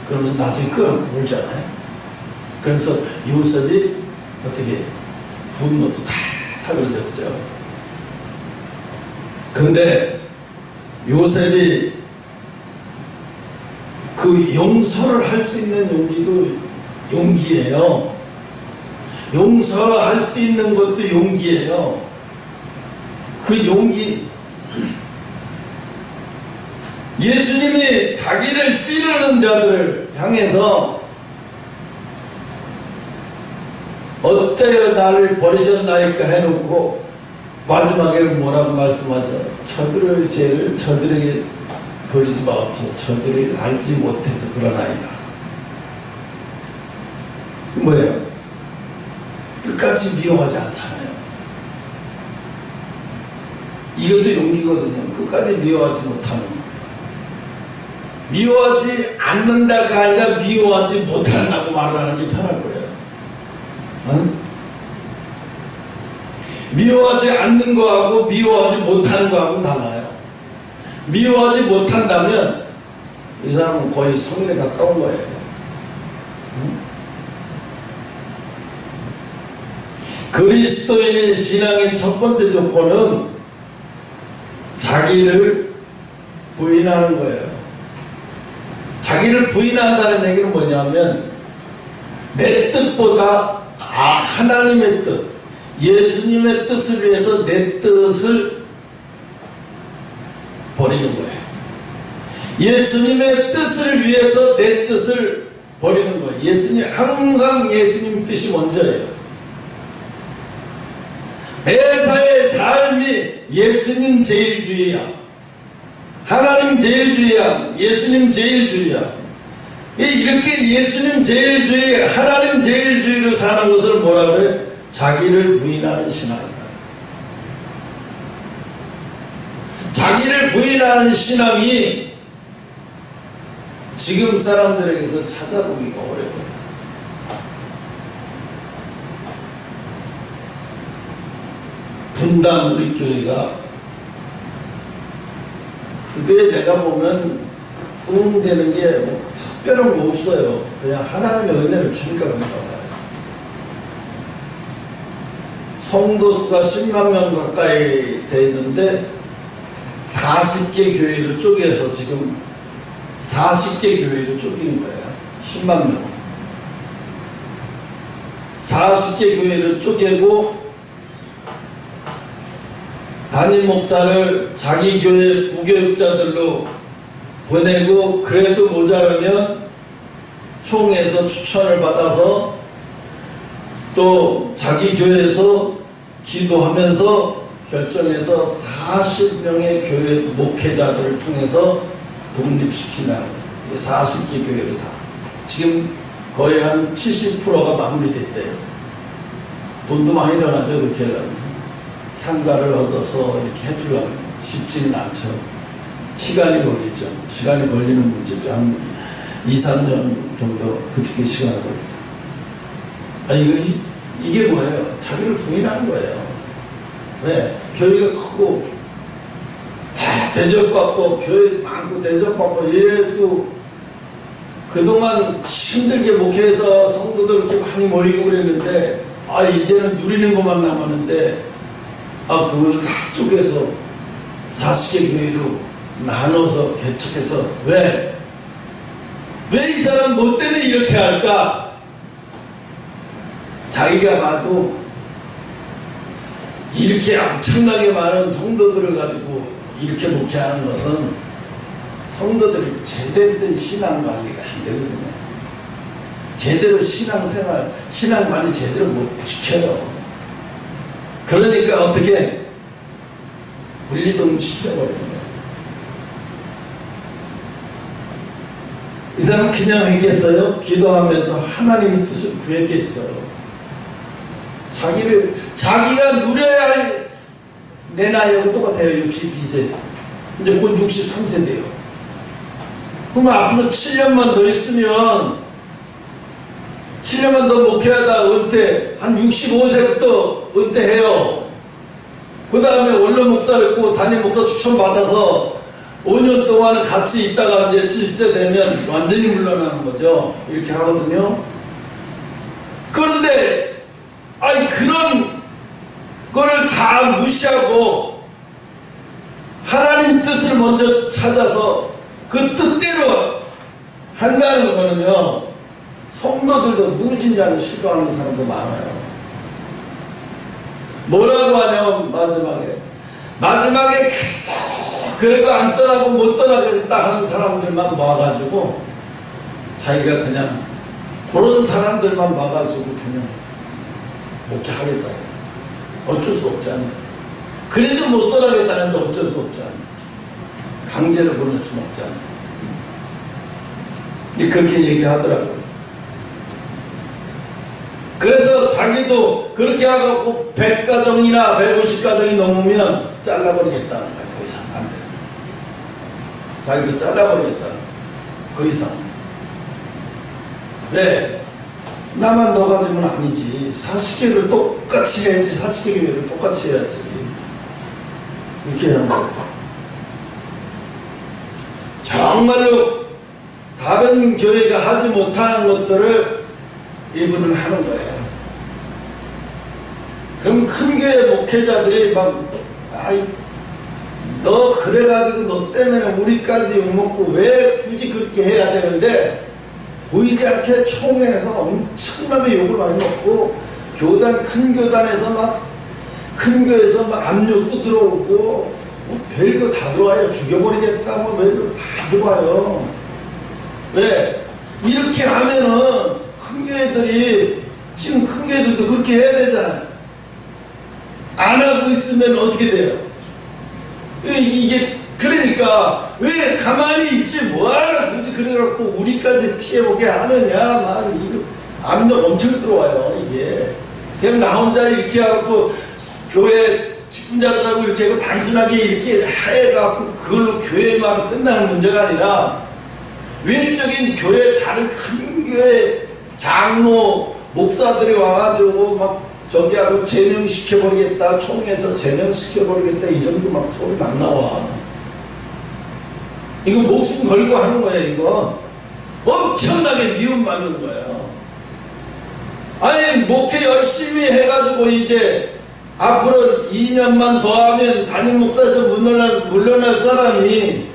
그러면서 나중에 끌어안고 울잖아요. 그래서 요셉이 어떻게 분노도 다 사그러졌죠. 근데 요셉이 그 용서를 할 수 있는 용기도 용기예요. 용서할 수 있는 것도 용기예요. 그 용기, 예수님이 자기를 찌르는 자들을 향해서 어째요 나를 버리셨나이까 해놓고 마지막에는 뭐라고 말씀하세요? 저들의 죄를 저들에게 돌리지 마옵소서. 저들이 알지 못해서 그러나이다. 뭐예요? 끝까지 미워하지 않잖아요. 이것도 용기거든요. 끝까지 미워하지 못하는 거. 미워하지 않는다가 아니라 미워하지 못한다고 말을 하는 게 편할 거예요. 응? 미워하지 않는 거하고 미워하지 못하는 거하고는 달라요. 미워하지 못한다면 이 사람은 거의 성인에 가까운 거예요. 응? 그리스도인의 신앙의 첫 번째 조건은 자기를 부인하는 거예요. 자기를 부인한다는 얘기는 뭐냐면 내 뜻보다 하나님의 뜻, 예수님의 뜻을 위해서 내 뜻을 버리는 거예요. 예수님의 뜻을 위해서 내 뜻을 버리는 거예요. 항상 예수님 뜻이 먼저예요. 매사의 삶이 예수님 제일주의야. 하나님 제일주의야. 예수님 제일주의야. 이렇게 예수님 제일주의, 하나님 제일주의로 사는 것을 뭐라 그래? 자기를 부인하는 신앙이다. 자기를 부인하는 신앙이 지금 사람들에게서 찾아보기가 어려워요. 분당 우리 교회가 그게 내가 보면 부흥되는 게 뭐 특별한 거 없어요. 그냥 하나님의 은혜를 주니까 그런가 봐요. 성도 수가 10만 명 가까이 돼 있는데 40개 교회를 쪼개서 지금 40개 교회를 쪼개는 거예요. 10만 명. 40개 교회를 쪼개고 담임 목사를 자기 교회 부교육자들로 보내고, 그래도 모자라면 총회에서 추천을 받아서 또 자기 교회에서 기도하면서 결정해서 40명의 교회 목회자들을 통해서 독립시키는 40개 교회를 다 지금 거의 한 70%가 마무리됐대요. 돈도 많이 들어가죠. 그렇게 하려면 상가를 얻어서 이렇게 해주려면 쉽지는 않죠. 시간이 걸리죠. 시간이 걸리는 문제죠. 한 2~3년 정도 그렇게 시간이 걸립니다. 이게 뭐예요? 자기를 부인하는 거예요. 왜? 교회가 크고 대접받고 교회 많고 대접받고 이래도 그동안 힘들게 목회해서 성도들 이렇게 많이 모이고 그랬는데 이제는 누리는 것만 남았는데 그걸 다 쪼개서 40개 교회로 나눠서 개척해서 왜 이 사람 뭐 때문에 이렇게 할까? 자기가 봐도 이렇게 엄청나게 많은 성도들을 가지고 이렇게 목회하는 것은 성도들이 제대로 된 신앙관리가 안 되거든요. 제대로 신앙생활, 신앙관리 제대로 못 지켜요. 그러니까 어떻게 분리동 시켜버리는 거예요. 이 사람은 그냥 했겠어요? 기도하면서 하나님의 뜻을 구했겠죠. 자기가 누려야 할 내 나이하고 똑같아요. 62세. 이제 곧 63세 돼요. 그럼 앞으로 7년만 더 있으면 7년만 더 목회하다 은퇴, 한 65세부터 은퇴해요. 그 다음에 원로 목사를 있고 담임 목사 추천받아서 5년 동안 같이 있다가 이제 70세 되면 완전히 물러나는 거죠. 이렇게 하거든요. 그런데 그런 거를 다 무시하고 하나님 뜻을 먼저 찾아서 그 뜻대로 한다는 거는요, 성도들도 무진장을 싫어하는 사람도 많아요. 뭐라고 하냐면 마지막에 그래도 안 떠나고 못 떠나겠다 하는 사람들만 모아가지고 자기가 그냥 그런 사람들만 모아가지고 그냥 목회하겠다 해요. 어쩔 수 없잖아요. 그래도 못 떠나겠다는데 어쩔 수 없잖아요. 강제로 보낼 수는 없잖아요. 그렇게 얘기하더라고요. 그래서 자기도 그렇게 하고 100가정이나 150가정이 넘으면 잘라버리겠다는 거예요. 더 이상 안 돼요. 자기도 잘라버리겠다는 거예요. 그 이상. 왜? 나만 넣어가지고는 아니지. 40개를 똑같이 해야지. 40개를 똑같이 해야지. 이렇게 하는 거예요. 정말로 다른 교회가 하지 못하는 것들을 이분은 하는 거예요. 그럼 큰 교회 목회자들이 너 그래가지고 너 때문에 우리까지 욕먹고 왜 굳이 그렇게 해야 되는데, 보이지 않게 총회에서 엄청나게 욕을 많이 먹고 교단, 큰 교단에서 큰 교회에서 압력도 들어오고, 별거 다 들어와요. 죽여버리겠다, 별거 다 들어와요. 왜? 이렇게 하면은, 큰 교회들이, 지금 큰 교회들도 그렇게 해야 되잖아요. 안 하고 있으면 어떻게 돼요? 이게, 그러니까, 왜 가만히 있지, 뭐하러 굳이 그래갖고, 우리까지 피해보게 하느냐, 이거 압력 엄청 들어와요, 이게. 그냥 나 혼자 이렇게 하고, 교회 직분자들하고 이렇게 하고, 단순하게 이렇게 해갖고, 그걸로 교회만 끝나는 문제가 아니라, 외적인 교회, 다른 큰 교회, 장로, 목사들이 와가지고, 저기 하고 제명시켜버리겠다, 총회에서 제명시켜버리겠다, 이 정도 소리 막 나와. 이거 목숨 걸고 하는 거예요, 이거. 엄청나게 미움받는 거예요. 아니, 목회 열심히 해가지고 이제 앞으로 2년만 더 하면 담임 목사에서 물러날 사람이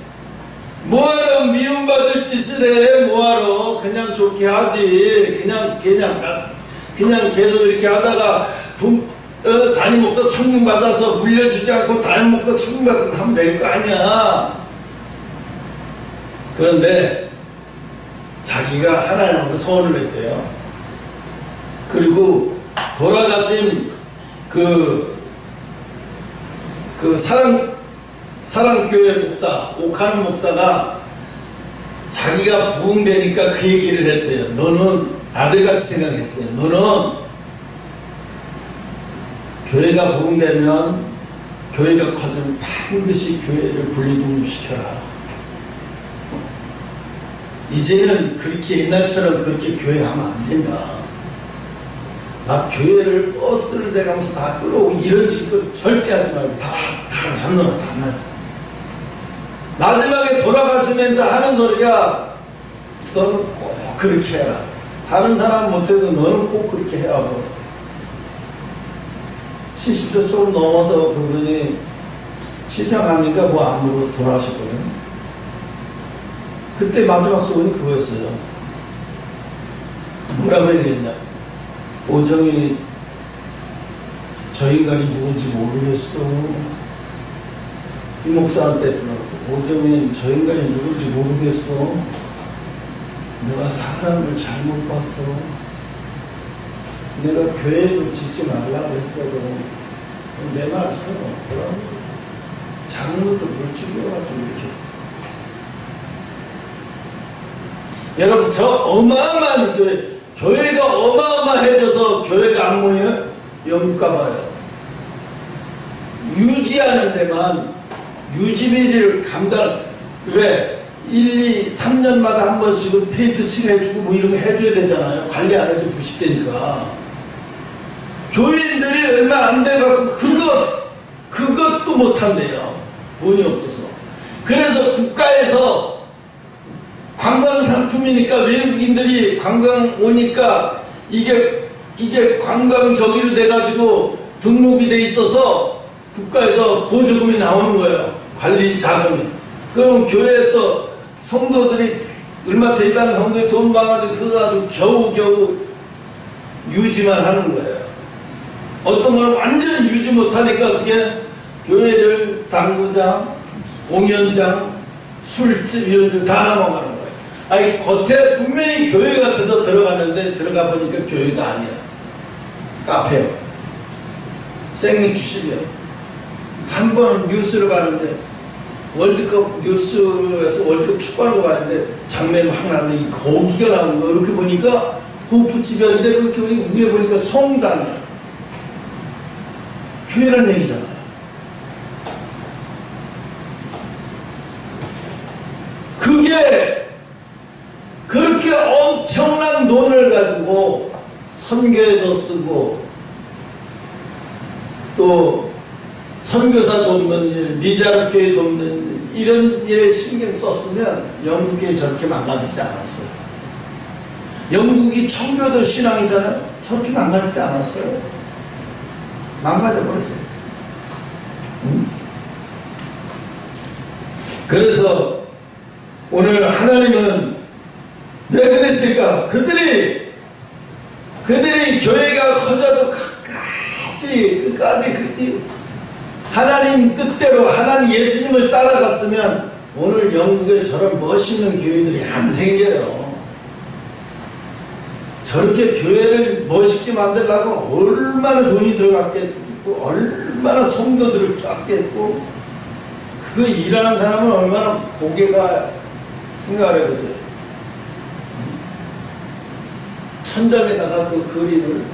뭐하러 미움받을 짓을 해, 뭐하러. 그냥 좋게 하지. 그냥 계속 이렇게 하다가 담임 목사 청문 받아서 물려주지 않고 담임 목사 청문 받아서 하면 될 거 아니야. 그런데 자기가 하나님한테 소원을 했대요. 그리고 돌아가신 그 사랑교회 목사, 옥하는 목사가 자기가 부흥되니까 그 얘기를 했대요. 너는 아들같이 생각했어요. 너는 교회가 부흥되면, 교회가 커지면 반드시 교회를 분리독립시켜라. 이제는 그렇게 옛날처럼 그렇게 교회 하면 안 된다. 막 교회를 버스를 대가면서 다 끌어오고 이런 짓을 절대 하지 말고 다 남놈아, 다 나. 마지막에 돌아가시면서 하는 소리가 너는 꼭 그렇게 해라. 다른 사람 못해도 너는 꼭 그렇게 해라. 70세 조금 넘어서 그분이 시장하니까 암으로 돌아가셨거든요. 그때 마지막 소원이 그거였어요. 뭐라고 얘기했냐? 오정인이 저 인간이 누군지 모르겠어. 이 목사한테 불러놓고, 오정인 저 인간이 누군지 모르겠어. 내가 사람을 잘못 봤어. 내가 교회를 짓지 말라고 했거든. 내 말 소용없더라고. 장로도 물 죽여가지고 이렇게. 여러분, 저 어마어마한 교회가 어마어마해져서 교회가 안 모이는 영국가 봐요. 유지하는 데만 유지비를 왜? 1, 2, 3년마다 한 번씩은 페인트 칠해주고 뭐 이런 거 해줘야 되잖아요. 관리 안 해줘 부식되니까. 교인들이 얼마 안 돼갖고 그것도 못한대요. 돈이 없어서. 그래서 국가에서 관광 상품이니까 외국인들이 관광 오니까 이게 관광 저기로 돼가지고 등록이 돼 있어서 국가에서 보조금이 나오는 거예요. 관리 자금이. 그럼 교회에서 성도들이 얼마 되다는 성도들이 돈 많아가지고 그거 가지고 겨우겨우 유지만 하는 거예요. 어떤 거는 완전 유지 못하니까 어떻게 교회를 당구장, 공연장, 술집 이런 데 다 넘어가는 거예요. 아니, 겉에 분명히 교회 같아서 들어갔는데 들어가 보니까 교회가 아니야. 카페요. 생맥주십이요. 한 번은 뉴스를 봤는데 월드컵 뉴스에서 월드컵 축구하는 거 봤는데 장면이 확 나는데 거기가 나오는 거. 이렇게 보니까 호프집이었는데 이렇게 보니까 위에 보니까 성당이야. 교회란 얘기잖아요. 그게 그렇게 엄청난 돈을 가지고 선교에도 쓰고 또 선교사 돕는 일, 미자립교회 돕는 일, 이런 일에 신경 썼으면 영국이 저렇게 망가지지 않았어요. 영국이 청교도 신앙이잖아요. 저렇게 망가지지 않았어요. 망가져 버렸어요. 응? 그래서 오늘 하나님은 왜 그랬을까? 그들이 그들이 교회가 커져도 끝까지 하나님 뜻대로 하나님 예수님을 따라갔으면 오늘 영국에 저런 멋있는 교회들이 안 생겨요. 저렇게 교회를 멋있게 만들려고 얼마나 돈이 들어갔겠고 얼마나 성도들을 짰겠고 그거 일하는 사람은 얼마나 고개가 생각을 해보세요. 천장에다가 그 그림을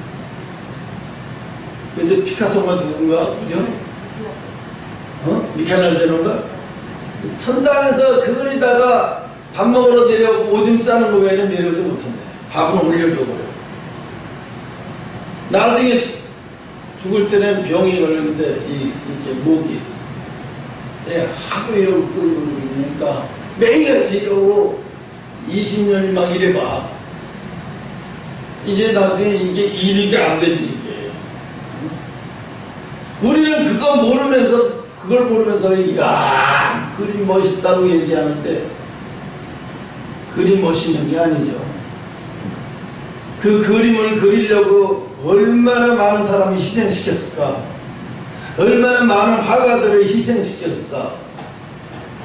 그저 피카소가 누군가 그죠? 미켈란젤로인가? 천장에서 그거에다가 밥 먹으러 내려오고 오줌 싸는 거 외에는 내려오지 못한대. 밥은 올려줘 버려. 나중에 죽을 때는 병이 걸렸는데 이게 목이 하루 이러고 끓고 그러니까 매일같이 이러고 20년이 막 이래봐. 이제 나중에 이게 일이 안 되지 이게. 우리는 그걸 모르면서 이야 그림 멋있다고 얘기하는데 그림 멋있는 게 아니죠. 그 그림을 그리려고 얼마나 많은 사람을 희생시켰을까. 얼마나 많은 화가들을 희생시켰을까.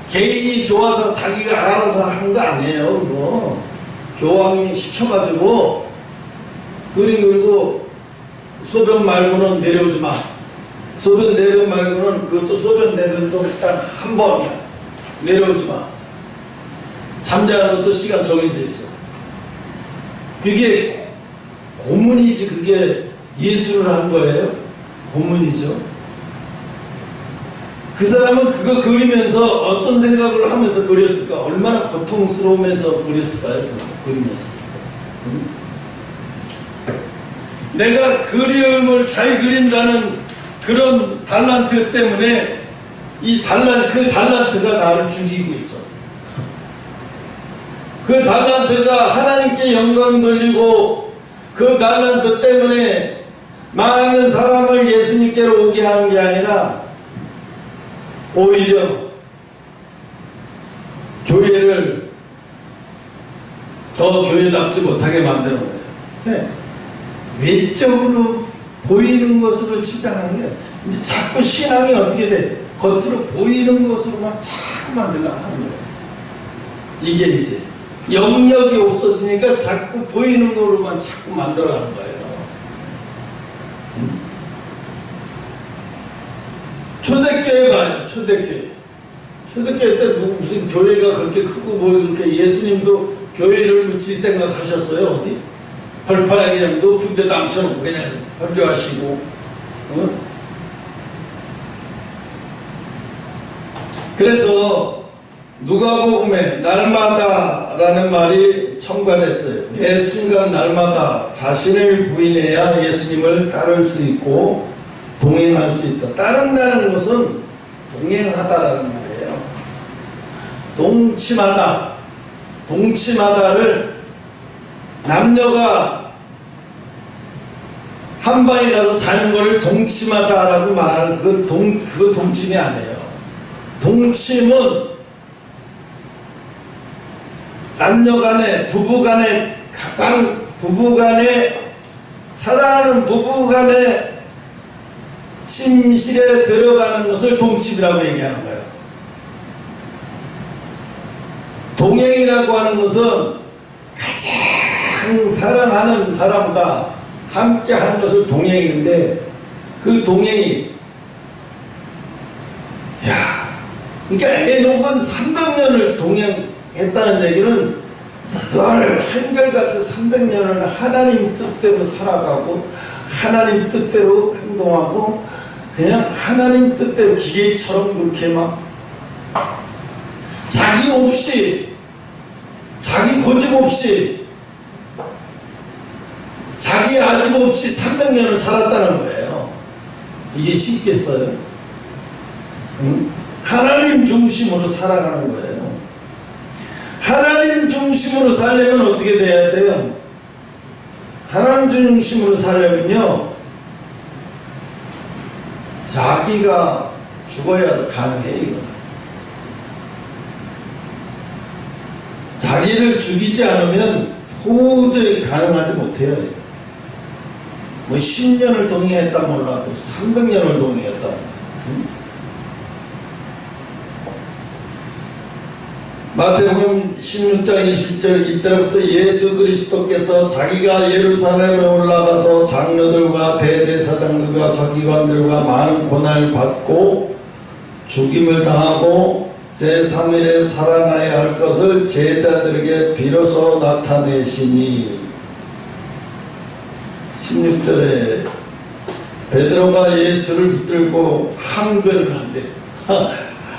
개인이 좋아서 자기가 알아서 한 거 아니에요. 그거 교황이 시켜가지고 그림 그리고 소변 말고는 내려오지 마. 소변 내변 말고는 그것도 소변 내변도 일단 한 번이야. 내려오지 마. 잠자는 것도 시간 정해져 있어. 그게 고문이지. 그게 예술을 한 거예요. 고문이죠. 그 사람은 그거 그리면서 어떤 생각을 하면서 그렸을까? 얼마나 고통스러우면서 그렸을까요? 그리면서. 응? 내가 그림을 잘 그린다는 그런 달란트 때문에 그 달란트가 나를 죽이고 있어. 그 달란트가 하나님께 영광 돌리고 그 달란트 때문에 많은 사람을 예수님께로 오게 하는 게 아니라 오히려 교회를 더 교회답지 못하게 만드는 거예요. 네. 외적으로 보이는 것으로 치장하는 게 이제 자꾸 신앙이 어떻게 돼? 겉으로 보이는 것으로만 자꾸 만들려고 하는 거예요. 이게 이제 영역이 없어지니까 자꾸 보이는 거로만 자꾸 만들어가는 거예요. 초대교회 봐요. 초대교회 때 무슨 교회가 그렇게 크고 뭐 이렇게 예수님도 교회를 묻힐 생각하셨어요? 어디? 벌판에 그냥 높은 데도 앉혀놓고 그냥 설교하시고. 그래서 누가복음에 날마다 라는 말이 첨가됐어요. 매 순간 날마다 자신을 부인해야 예수님을 따를 수 있고 동행할 수 있다. 따른다는 것은 동행하다라는 말이에요. 동침하다를 남녀가 한 방에 가서 자는 것을 동침하다라고 말하는 그거 동침이 아니에요. 동침은 남녀간에 사랑하는 부부간에 침실에 들어가는 것을 동침이라고 얘기하는 거예요. 동행이라고 하는 것은 가장 사랑하는 사람과 함께 하는 것을 동행인데 그 동행이 그러니까 에녹은 300년을 동행했다는 얘기는 늘 한결같이 300년을 하나님 뜻대로 살아가고 하나님 뜻대로 행동하고 그냥 하나님 뜻대로 기계처럼 그렇게 막 자기 없이 자기 고집 없이 자기 아집 없이 300년을 살았다는 거예요. 이게 쉽겠어요? 응? 하나님 중심으로 살아가는 거예요. 하나님 중심으로 살려면 어떻게 돼야 돼요? 하나님 중심으로 살려면요, 자기가 죽어야 가능해요. 이거. 자기를 죽이지 않으면 도저히 가능하지 못해요. 뭐 10년을 동행했다 몰라도 300년을 동행했다. 응? 마태복음 16장 20절 이때부터 예수 그리스도께서 자기가 예루살렘에 올라가서 장로들과 대제사장들과 서기관들과 많은 고난을 받고 죽임을 당하고 제3일에 살아나야 할 것을 제자들에게 비로소 나타내시니 16절에 베드로가 예수를 붙들고 항변을 한대.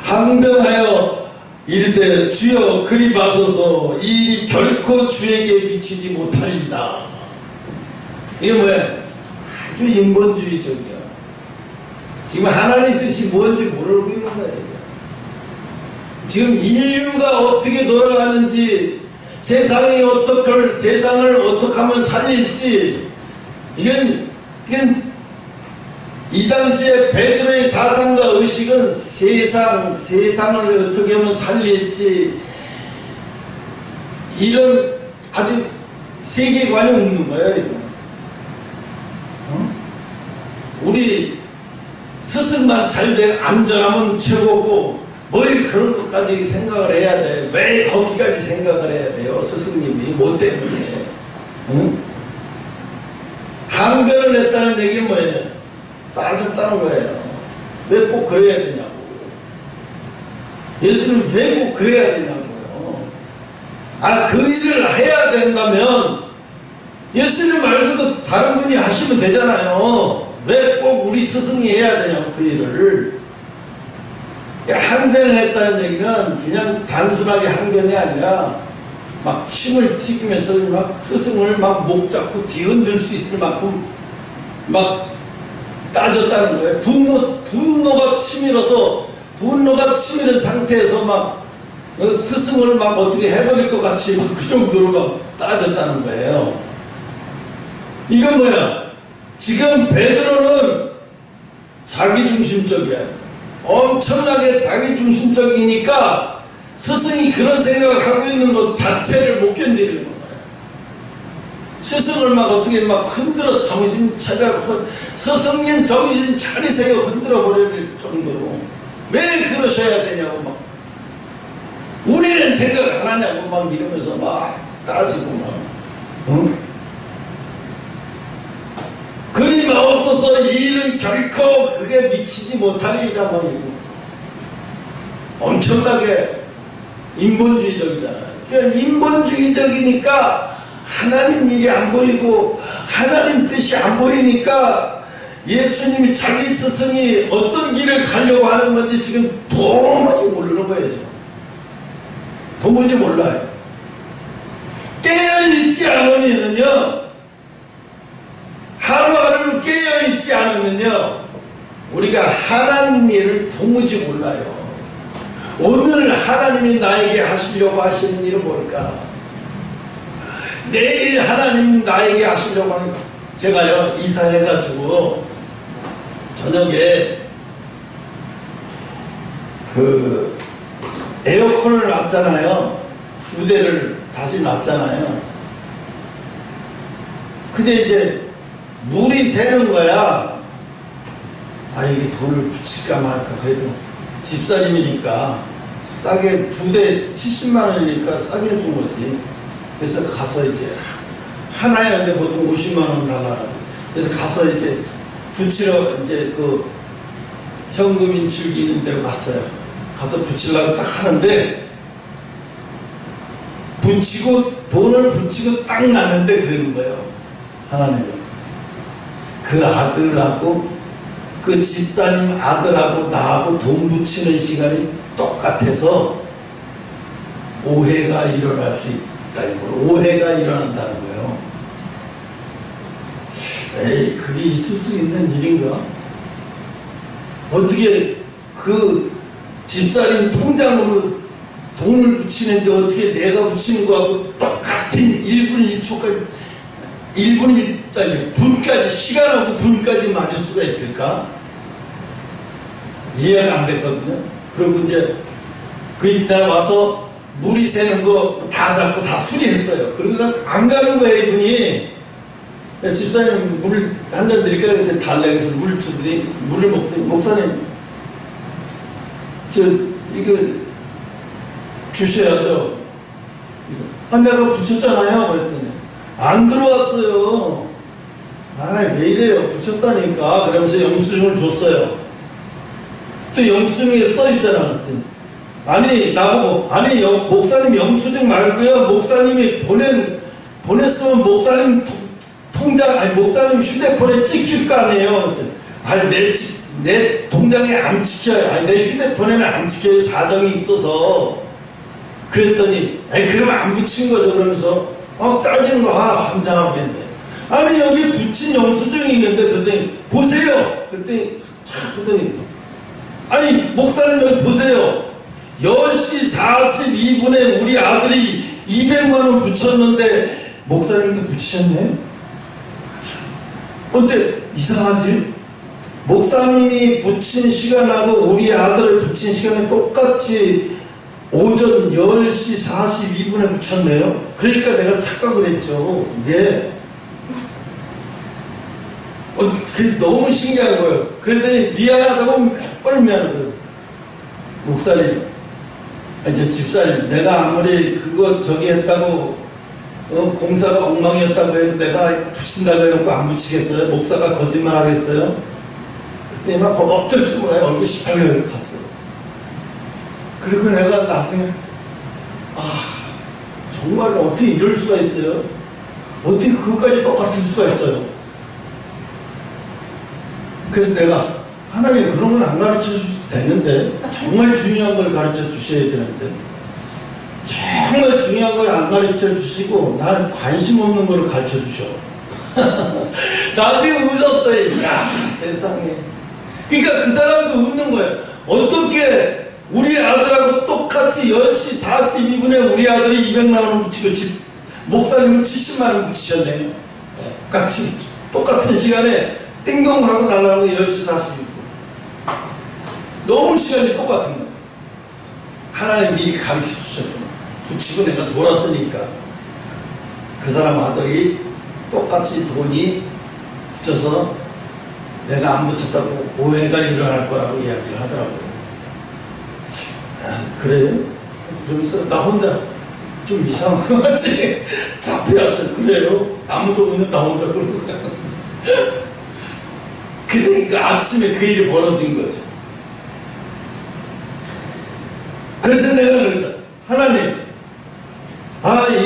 항변하여 이르되 주여 그리 마소서 이 일이 결코 주에게 미치지 못하리이다. 이게 뭐야? 아주 인본주의적이야. 지금 하나님 뜻이 뭔지 모르고 있는 거야. 지금 인류가 어떻게 돌아가는지 세상을 어떻게 하면 살릴지 이건 이 당시에 베드로의 사상과 의식은 세상을 어떻게 하면 살릴지 이런 아주 세계관이 없는 거야. 이거. 우리 스승만 잘 안전하면 최고고 뭘 그런 것까지 생각을 해야 돼. 왜 거기까지 생각을 해야 돼요? 스승님이 뭐 때문에? 응? 항변을 했다는 얘기는 뭐예요? 따졌다는 거예요. 왜 꼭 그래야 되냐고. 예수는 왜 꼭 그래야 되냐고요. 그 일을 해야 된다면 예수님 말고도 다른 분이 하시면 되잖아요. 왜 꼭 우리 스승이 해야 되냐고 그 일을. 항변을 했다는 얘기는 그냥 단순하게 항변이 아니라 막 힘을 튀기면서 막 스승을 막 목 잡고 뒤흔들 수 있을 만큼 막 따졌다는 거예요. 분노가 치밀은 상태에서 막 스승을 막 어떻게 해버릴 것 같이 그 정도로 막 따졌다는 거예요. 이건 뭐야? 지금 베드로는 자기중심적이야. 엄청나게 자기중심적이니까 스승이 그런 생각을 하고 있는 것 자체를 못 견디는 거예요. 스승을 막 어떻게 막 흔들어 정신 차려 스승님 정신 차리세요 흔들어 버릴 정도로 왜 그러셔야 되냐고 막 우리는 생각 안 하냐고 막 이러면서 막 따지고 막 응? 그리 마옵소서 이 일은 결코 그게 미치지 못하리이다 막 이러고 엄청나게 인본주의적이잖아요. 그러니까 인본주의적이니까 하나님 일이 안 보이고 하나님 뜻이 안 보이니까 예수님이 자기 스승이 어떤 길을 가려고 하는 건지 지금 도무지 모르는 거예요. 지금. 도무지 몰라요. 깨어있지 않으면요, 하루하루 깨어있지 않으면요 우리가 하나님 일을 도무지 몰라요. 오늘 하나님이 나에게 하시려고 하시는 일은 뭘까? 내일 하나님 나에게 하시려고 하는 제가요 이사해가지고 저녁에 그 에어컨을 놨잖아요. 2대를 다시 놨잖아요. 근데 이제 물이 새는 거야. 이게 돈을 붙일까 말까. 그래도 집사님이니까 싸게 2대 70만 원이니까 싸게 해준 거지. 그래서 가서 이제 하나였는데 보통 50만 원 달라고. 그래서 가서 이제 붙이러 이제 그 현금 인출기 있는 데로 갔어요. 가서 붙이려고 딱 하는데 돈을 붙이고 딱 나는데 그러는 거예요. 하나님은 그 아들하고 그 집사님 아들하고 나하고 돈 붙이는 시간이 똑같아서 오해가 일어날 수 있다는 거예요. 오해가 일어난다는 거예요. 에이, 그게 있을 수 있는 일인가? 어떻게 그 집사님 통장으로 돈을 붙이는데 어떻게 내가 붙이는 거하고 똑같은 1분 1초까지 1분 1분까지 시간하고 분까지 맞을 수가 있을까? 이해가 안 됐거든요. 그리고 이제 그 이날 와서 물이 새는 거 다 잡고 다 수리했어요. 그러니까 안 가는 거예요. 이분이 집사님 물 한 잔 드릴까요? 그때 달래. 그래서 물을 주더니 물을 먹더니 목사님 이거 주셔야죠. 내가 붙였잖아요. 그랬더니 안 들어왔어요. 왜 이래요? 붙였다니까. 그러면서 영수증을 줬어요. 또 영수증에 써있잖아. 그랬더니 나보고 목사님 영수증 말고요, 목사님이 보냈으면 목사님 통장, 목사님 휴대폰에 찍힐 거 아니에요. 그래서 내 통장에 안 찍혀요. 내 휴대폰에는 안 찍혀요. 사정이 있어서. 그랬더니 그러면 안 붙인 거죠. 그러면서 따지는 거 환장하겠네. 여기 붙인 영수증이 있는데. 그랬더니 보세요. 그랬더니 목사님 여기 보세요. 10시 42분에 우리 아들이 200만원 붙였는데 목사님도 붙이셨네? 근데 이상하지? 목사님이 붙인 시간하고 우리 아들을 붙인 시간이 똑같이 오전 10시 42분에 붙였네요. 그러니까 내가 착각을 했죠. 이게 그게 너무 신기한 거예요. 그랬더니 미안하다고 몇 번 미안하거든. 목사님, 집사님, 내가 아무리 그거 했다고 공사가 엉망이었다고 해도 내가 붙인다고 해놓고 안 붙이겠어요? 목사가 거짓말 하겠어요? 그때 막 어쩔 줄 몰라요. 얼굴 시퍼게 갔어. 그리고 내가 나중에 정말 어떻게 이럴 수가 있어요? 어떻게 그것까지 똑같을 수가 있어요? 그래서 내가 하나님 그런 건 안 가르쳐 주셔도 되는데, 정말 중요한 걸 가르쳐 주셔야 되는데, 정말 중요한 걸 안 가르쳐 주시고 난 관심 없는 걸 가르쳐 주셔. 나중에 웃었어요. 이야, 세상에. 그러니까 그 사람도 웃는 거예요. 어떻게 우리 아들하고 똑같이 10시 42분에 우리 아들이 200만원 붙이고 목사님은 70만원 붙이셨네요. 똑같은 시간에 띵동하고 날라가고 10시 42분. 너무 시간이 똑같은 거예요. 하나님 미리 가르쳐 주셨구나. 붙이고 내가 돌았으니까 그 사람 아들이 똑같이 돈이 붙여서 내가 안 붙였다고 오해가 일어날 거라고 이야기를 하더라고요. 그래요? 그러면서 나 혼자 좀 이상한 거 같지? 잡혀야죠. 그래요? 아무도 없는데 나 혼자 그러고. 그러니까 아침에 그 일이 벌어진 거죠. 그래서 내가 그랬다. 하나님,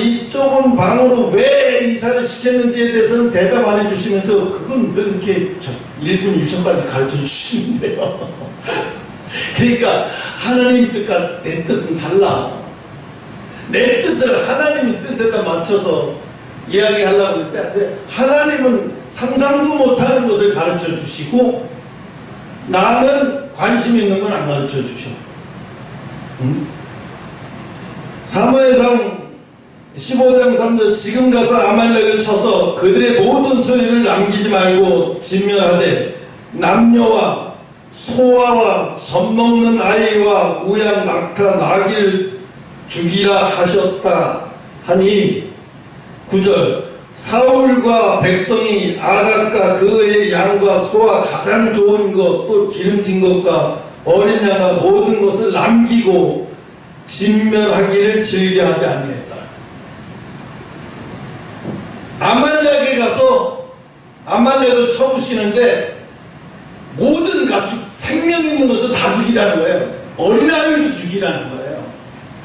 이 좁은 방으로 왜 이사를 시켰는지에 대해서는 대답 안 해주시면서 그건 왜 이렇게 1분 1초까지 가르쳐 주시는데요? 그러니까 하나님 뜻과 내 뜻은 달라. 내 뜻을 하나님의 뜻에다 맞춰서 이야기하려고 했는데 하나님은 상상도 못하는 것을 가르쳐 주시고 나는 관심 있는 건 안 가르쳐 주셔. 사무엘상 15장 3절 지금 가서 아말렉을 쳐서 그들의 모든 소유를 남기지 말고 진멸하되 남녀와 소아와 젖먹는 아이와 우양 낙타 나귀를 죽이라 하셨다 하니 9절 사울과 백성이 아각과 그의 양과 소와 가장 좋은 것 또 기름진 것과 어린 양과 모든 것을 남기고 진멸하기를 즐겨하지 아니했다. 아말렉에 가서 아말렉을 쳐부시는데 모든 가축 생명 있는 것을 다 죽이라는 거예요. 어린아이도 죽이라는 거예요.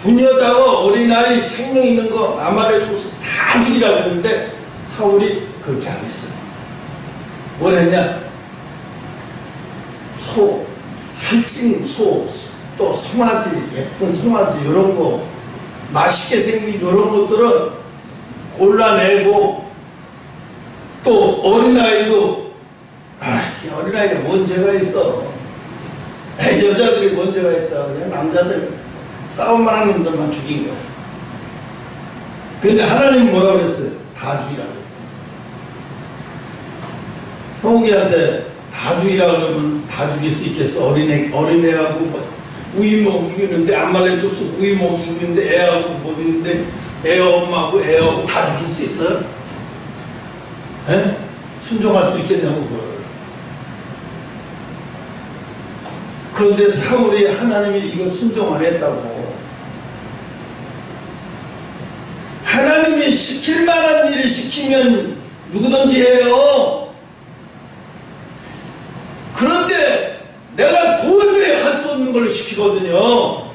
부녀자와 어린아이 생명 있는 거 아말렉 쳐서 다 죽이라고 했는데 사울이 그렇게 안 했어요. 뭘 했냐? 소, 살찐 소, 또 송아지, 예쁜 송아지 이런 거 맛있게 생긴 이런 것들은 골라내고 또 어린아이도 이 어린아이가 뭔 죄가 있어. 여자들이 뭔 죄가 있어. 그냥 남자들 싸움만 하는 놈들만 죽인 거야. 그런데 하나님은 뭐라고 그랬어요? 다 죽이라고 그랬어요. 형욱이한테 다 죽이라고 그러면 다 죽일 수 있겠어. 어린애하고 우유 먹이고 있는데 아말렉 족속 우유 먹이고 있는데 애하고 먹이는데 애 엄마하고 애하고 다 죽일 수 있어요? 에? 순종할 수 있겠냐고 그걸. 그런데 사울이 하나님이 이거 순종 안 했다고. 하나님이 시킬 만한 일을 시키면 누구든지 해요. 그런데 내가 도저히 할 수 없는 걸 시키거든요.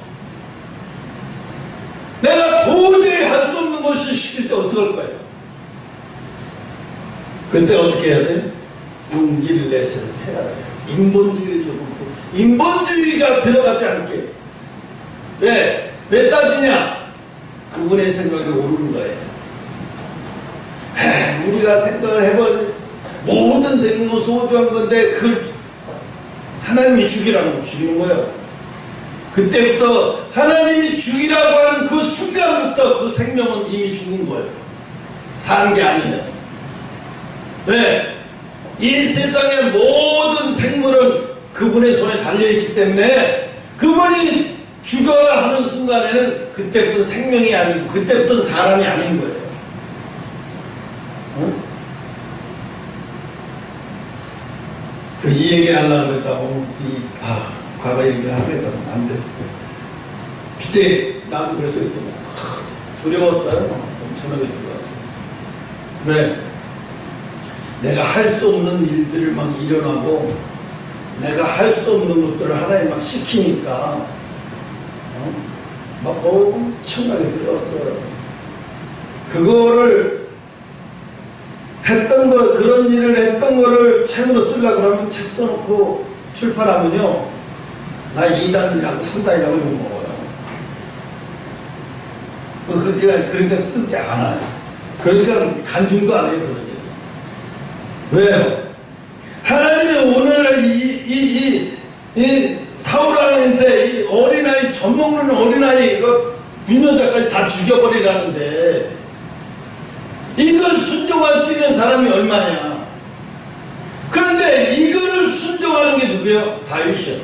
내가 도저히 할 수 없는 것을 시킬 때 어떡할 거예요? 그때 어떻게 해야 돼? 용기를 내서 해야 돼요. 인본주의죠. 인본주의가 들어가지 않게. 왜? 왜 따지냐? 그분의 생각이 옳은 거예요. 우리가 생각을 해봐야 모든 생명은 소중한 건데 그 하나님이 죽이라고 죽이는 거예요. 그때부터 하나님이 죽이라고 하는 그 순간부터 그 생명은 이미 죽은 거예요. 사는 게 아니에요. 왜? 이 세상의 모든 생물은 그분의 손에 달려있기 때문에 그분이 죽어야 하는 순간에는 그때부터 생명이 아니고 그때부터 사람이 아닌 거예요. 응? 이 얘기 하려고 그랬다고 과거 얘기를 하겠다고 안 돼. 그때 나도 그래서 두려웠어요. 엄청나게 두려웠어요. 왜? 내가 할 수 없는 일들을 막 일어나고 내가 할 수 없는 것들을 하나님 막 시키니까 막 엄청나게 두려웠어요. 그거를 했던 거, 그런 일을 했던 거를 책으로 쓰려고 하면 책 써놓고 출판하면요, 나 2단이라고 3단이라고 욕먹어요. 그러니까 쓰지 않아요. 그러니까 간증도 안 해요, 그런 일. 왜요? 하나님이 오늘날 이 사울왕한테 이 어린아이, 젖먹는 어린아이, 이거 민노자까지 다 죽여버리라는데, 이걸 순종할 수 있는 사람이 얼마냐? 그런데 이거를 순종하는 게 누구예요? 다윗이요.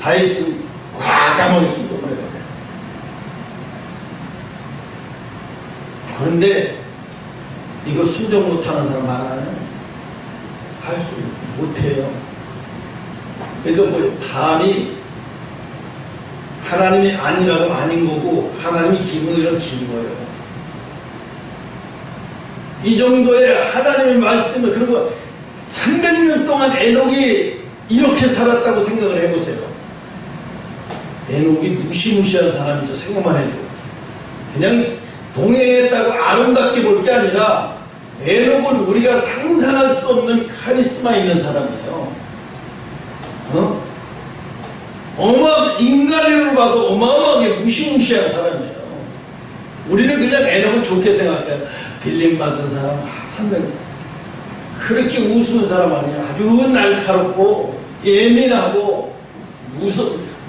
다윗은 과감하게 순종을 해요. 그런데 이거 순종 못하는 사람 많아요. 할 수 못해요. 그러니까 뭐 담이 하나님이 아니라고 아닌 거고 하나님이 기분이라고 긴 거예요. 이 정도의 하나님의 말씀을, 그리고 300년 동안 에녹이 이렇게 살았다고 생각을 해보세요. 에녹이 무시무시한 사람이죠. 생각만 해도. 그냥 동행했다고 아름답게 볼 게 아니라 에녹은 우리가 상상할 수 없는 카리스마 있는 사람이에요. 인간으로 봐도 어마어마하게 무시무시한 사람이에요. 우리는 그냥 에녹은 좋게 생각해요. 빌림 받은 사람, 선배 그렇게 우스운 사람 아니야. 아주 날카롭고 예민하고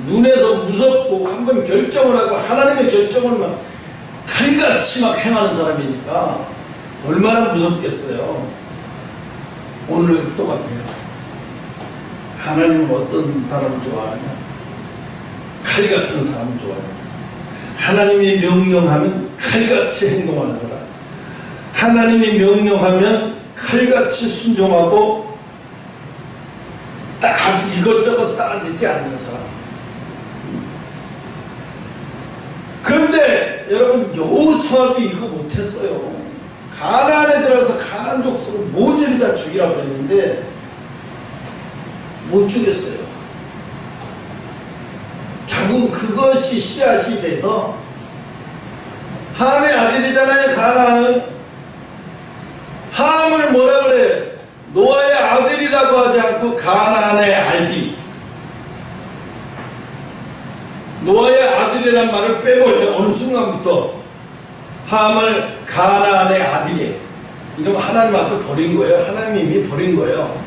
눈에서 무섭고 한번 결정을 하고 하나님의 결정을 막 칼같이 막 행하는 사람이니까 얼마나 무섭겠어요. 오늘 똑같아요. 하나님은 어떤 사람을 좋아하느냐? 칼 같은 사람을 좋아해요. 하나님이 명령하면 칼같이 행동하는 사람, 하나님이 명령하면 칼같이 순종하고 이것저것 따지지 않는 사람. 그런데 여러분, 여호수아도 이거 못했어요. 가나안에 들어가서 가나안 족속을 모조리 다 죽이라고 했는데 못 죽였어요. 결국 그것이 씨앗이 돼서 함의 아들이잖아요. 가나안은 함을 뭐라 그래? 노아의 아들이라고 하지 않고 가나안의 알비, 노아의 아들이란 말을 빼버려요. 어느 순간부터 함을 가나안의 아비에, 이러면 하나님 앞에 버린 거예요. 하나님이 버린 거예요.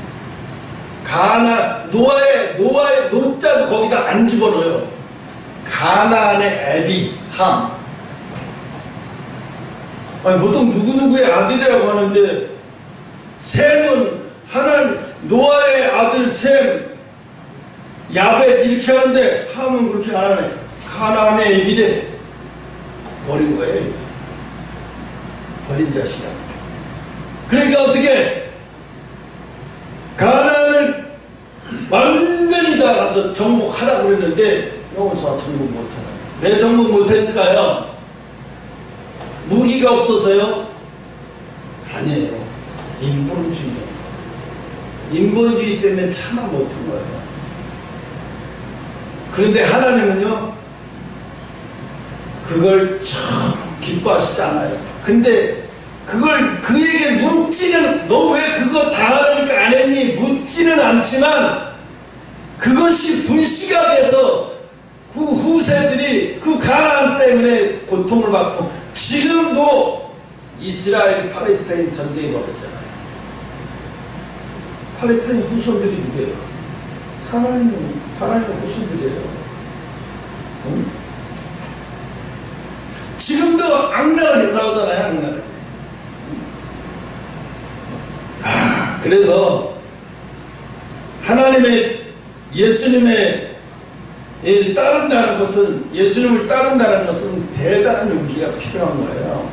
노아의 노자도 거기다 안 집어넣어요. 가나안의 애비, 함. 아니, 보통 누구누구의 아들이라고 하는데, 셈은 노아의 아들 셈, 야벳 이렇게 하는데, 함은 그렇게 안 하네. 가나안의 애비래. 버린 거예요. 버린 자식이야. 그러니까 어떻게 가나안을 완전히 다 가서 정복하라고 그랬는데 여호수아 정복 못하잖아요. 왜 정복 못했을까요? 무기가 없어서요? 아니에요. 인본주의 때문에 참아 못한 거예요. 그런데 하나님은요, 그걸 참 기뻐하시지 않아요. 근데 그걸 그에게 묻지는, 너 왜 그거 다 하니까 안 했니? 묻지는 않지만 그것이 불씨가 돼서 그 후세들이 그 가나안 때문에 고통을 받고 지금도 이스라엘 팔레스타인 전쟁이 벌어졌잖아요. 팔레스타인 후손들이 누구예요? 하나님 후손들이에요. 응? 지금도 악랄하게 싸우잖아요. 악랄하게. 그래서 하나님의 예수님의 따른다는 것은, 예수님을 따른다는 것은 대단한 용기가 필요한 거예요.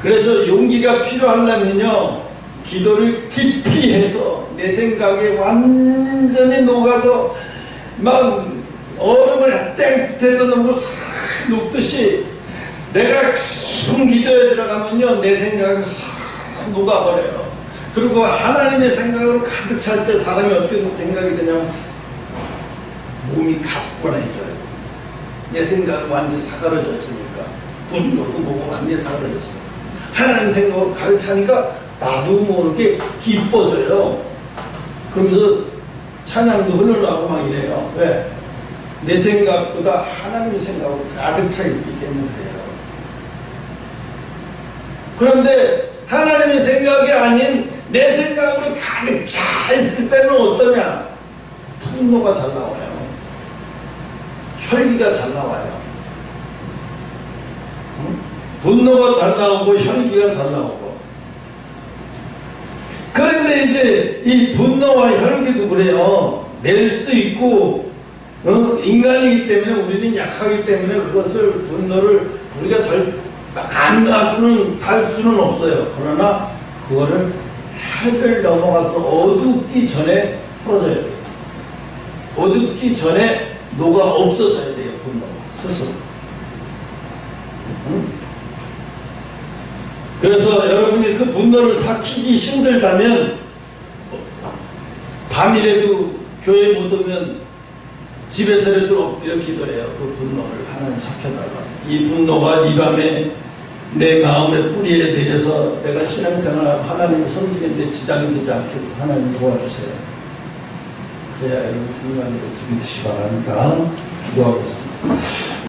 그래서 용기가 필요하려면요, 기도를 깊이 해서 내 생각에 완전히 녹아서 막 얼음을 땡볕에서 놓고 싹 녹듯이 내가 깊은 기도에 들어가면요, 내 생각이 싹 녹아버려요. 그리고 하나님의 생각으로 가득 찰 때 사람이 어떤 생각이 드냐면 몸이 가뿐해져요. 내 생각이 완전히 사그러졌으니까, 분노도 뭐고 완전히 사그러졌으니까 하나님 생각으로 가득 차니까 나도 모르게 기뻐져요. 그러면서 찬양도 흘러나오고 막 이래요. 왜? 내 생각보다 하나님의 생각으로 가득 차 있기 때문에 그래요. 그런데 하나님의 생각이 아닌 내 생각으로 가득 차 있을 때는 어떠냐? 분노가 잘 나와요. 혈기가 잘 나와요. 응? 분노가 잘 나오고 혈기가 잘 나오고. 그런데 이제 이 분노와 혈기도 그래요. 낼 수 있고, 인간이기 때문에, 우리는 약하기 때문에 그것을, 분노를 우리가 안 갖고는 살 수는 없어요. 그러나 그거를 해를 넘어가서 어둡기 전에 풀어져야 돼요. 어둡기 전에 녹아 없어져야 돼요. 분노가 스스로. 그래서 여러분이 그 분노를 삭히기 힘들다면, 밤이라도 교회 못 오면 집에서라도 엎드려 기도해요. 그 분노를 하나님 삭혀달라. 이 분노가 이 밤에 내 마음의 뿌리에 내려서 내가 신앙생활하고 하나님을 섬기는데 지장이 되지 않게 하나님 도와주세요. 그래야 여러분 분명하게 주시기 바랍니다. 기도하겠습니다.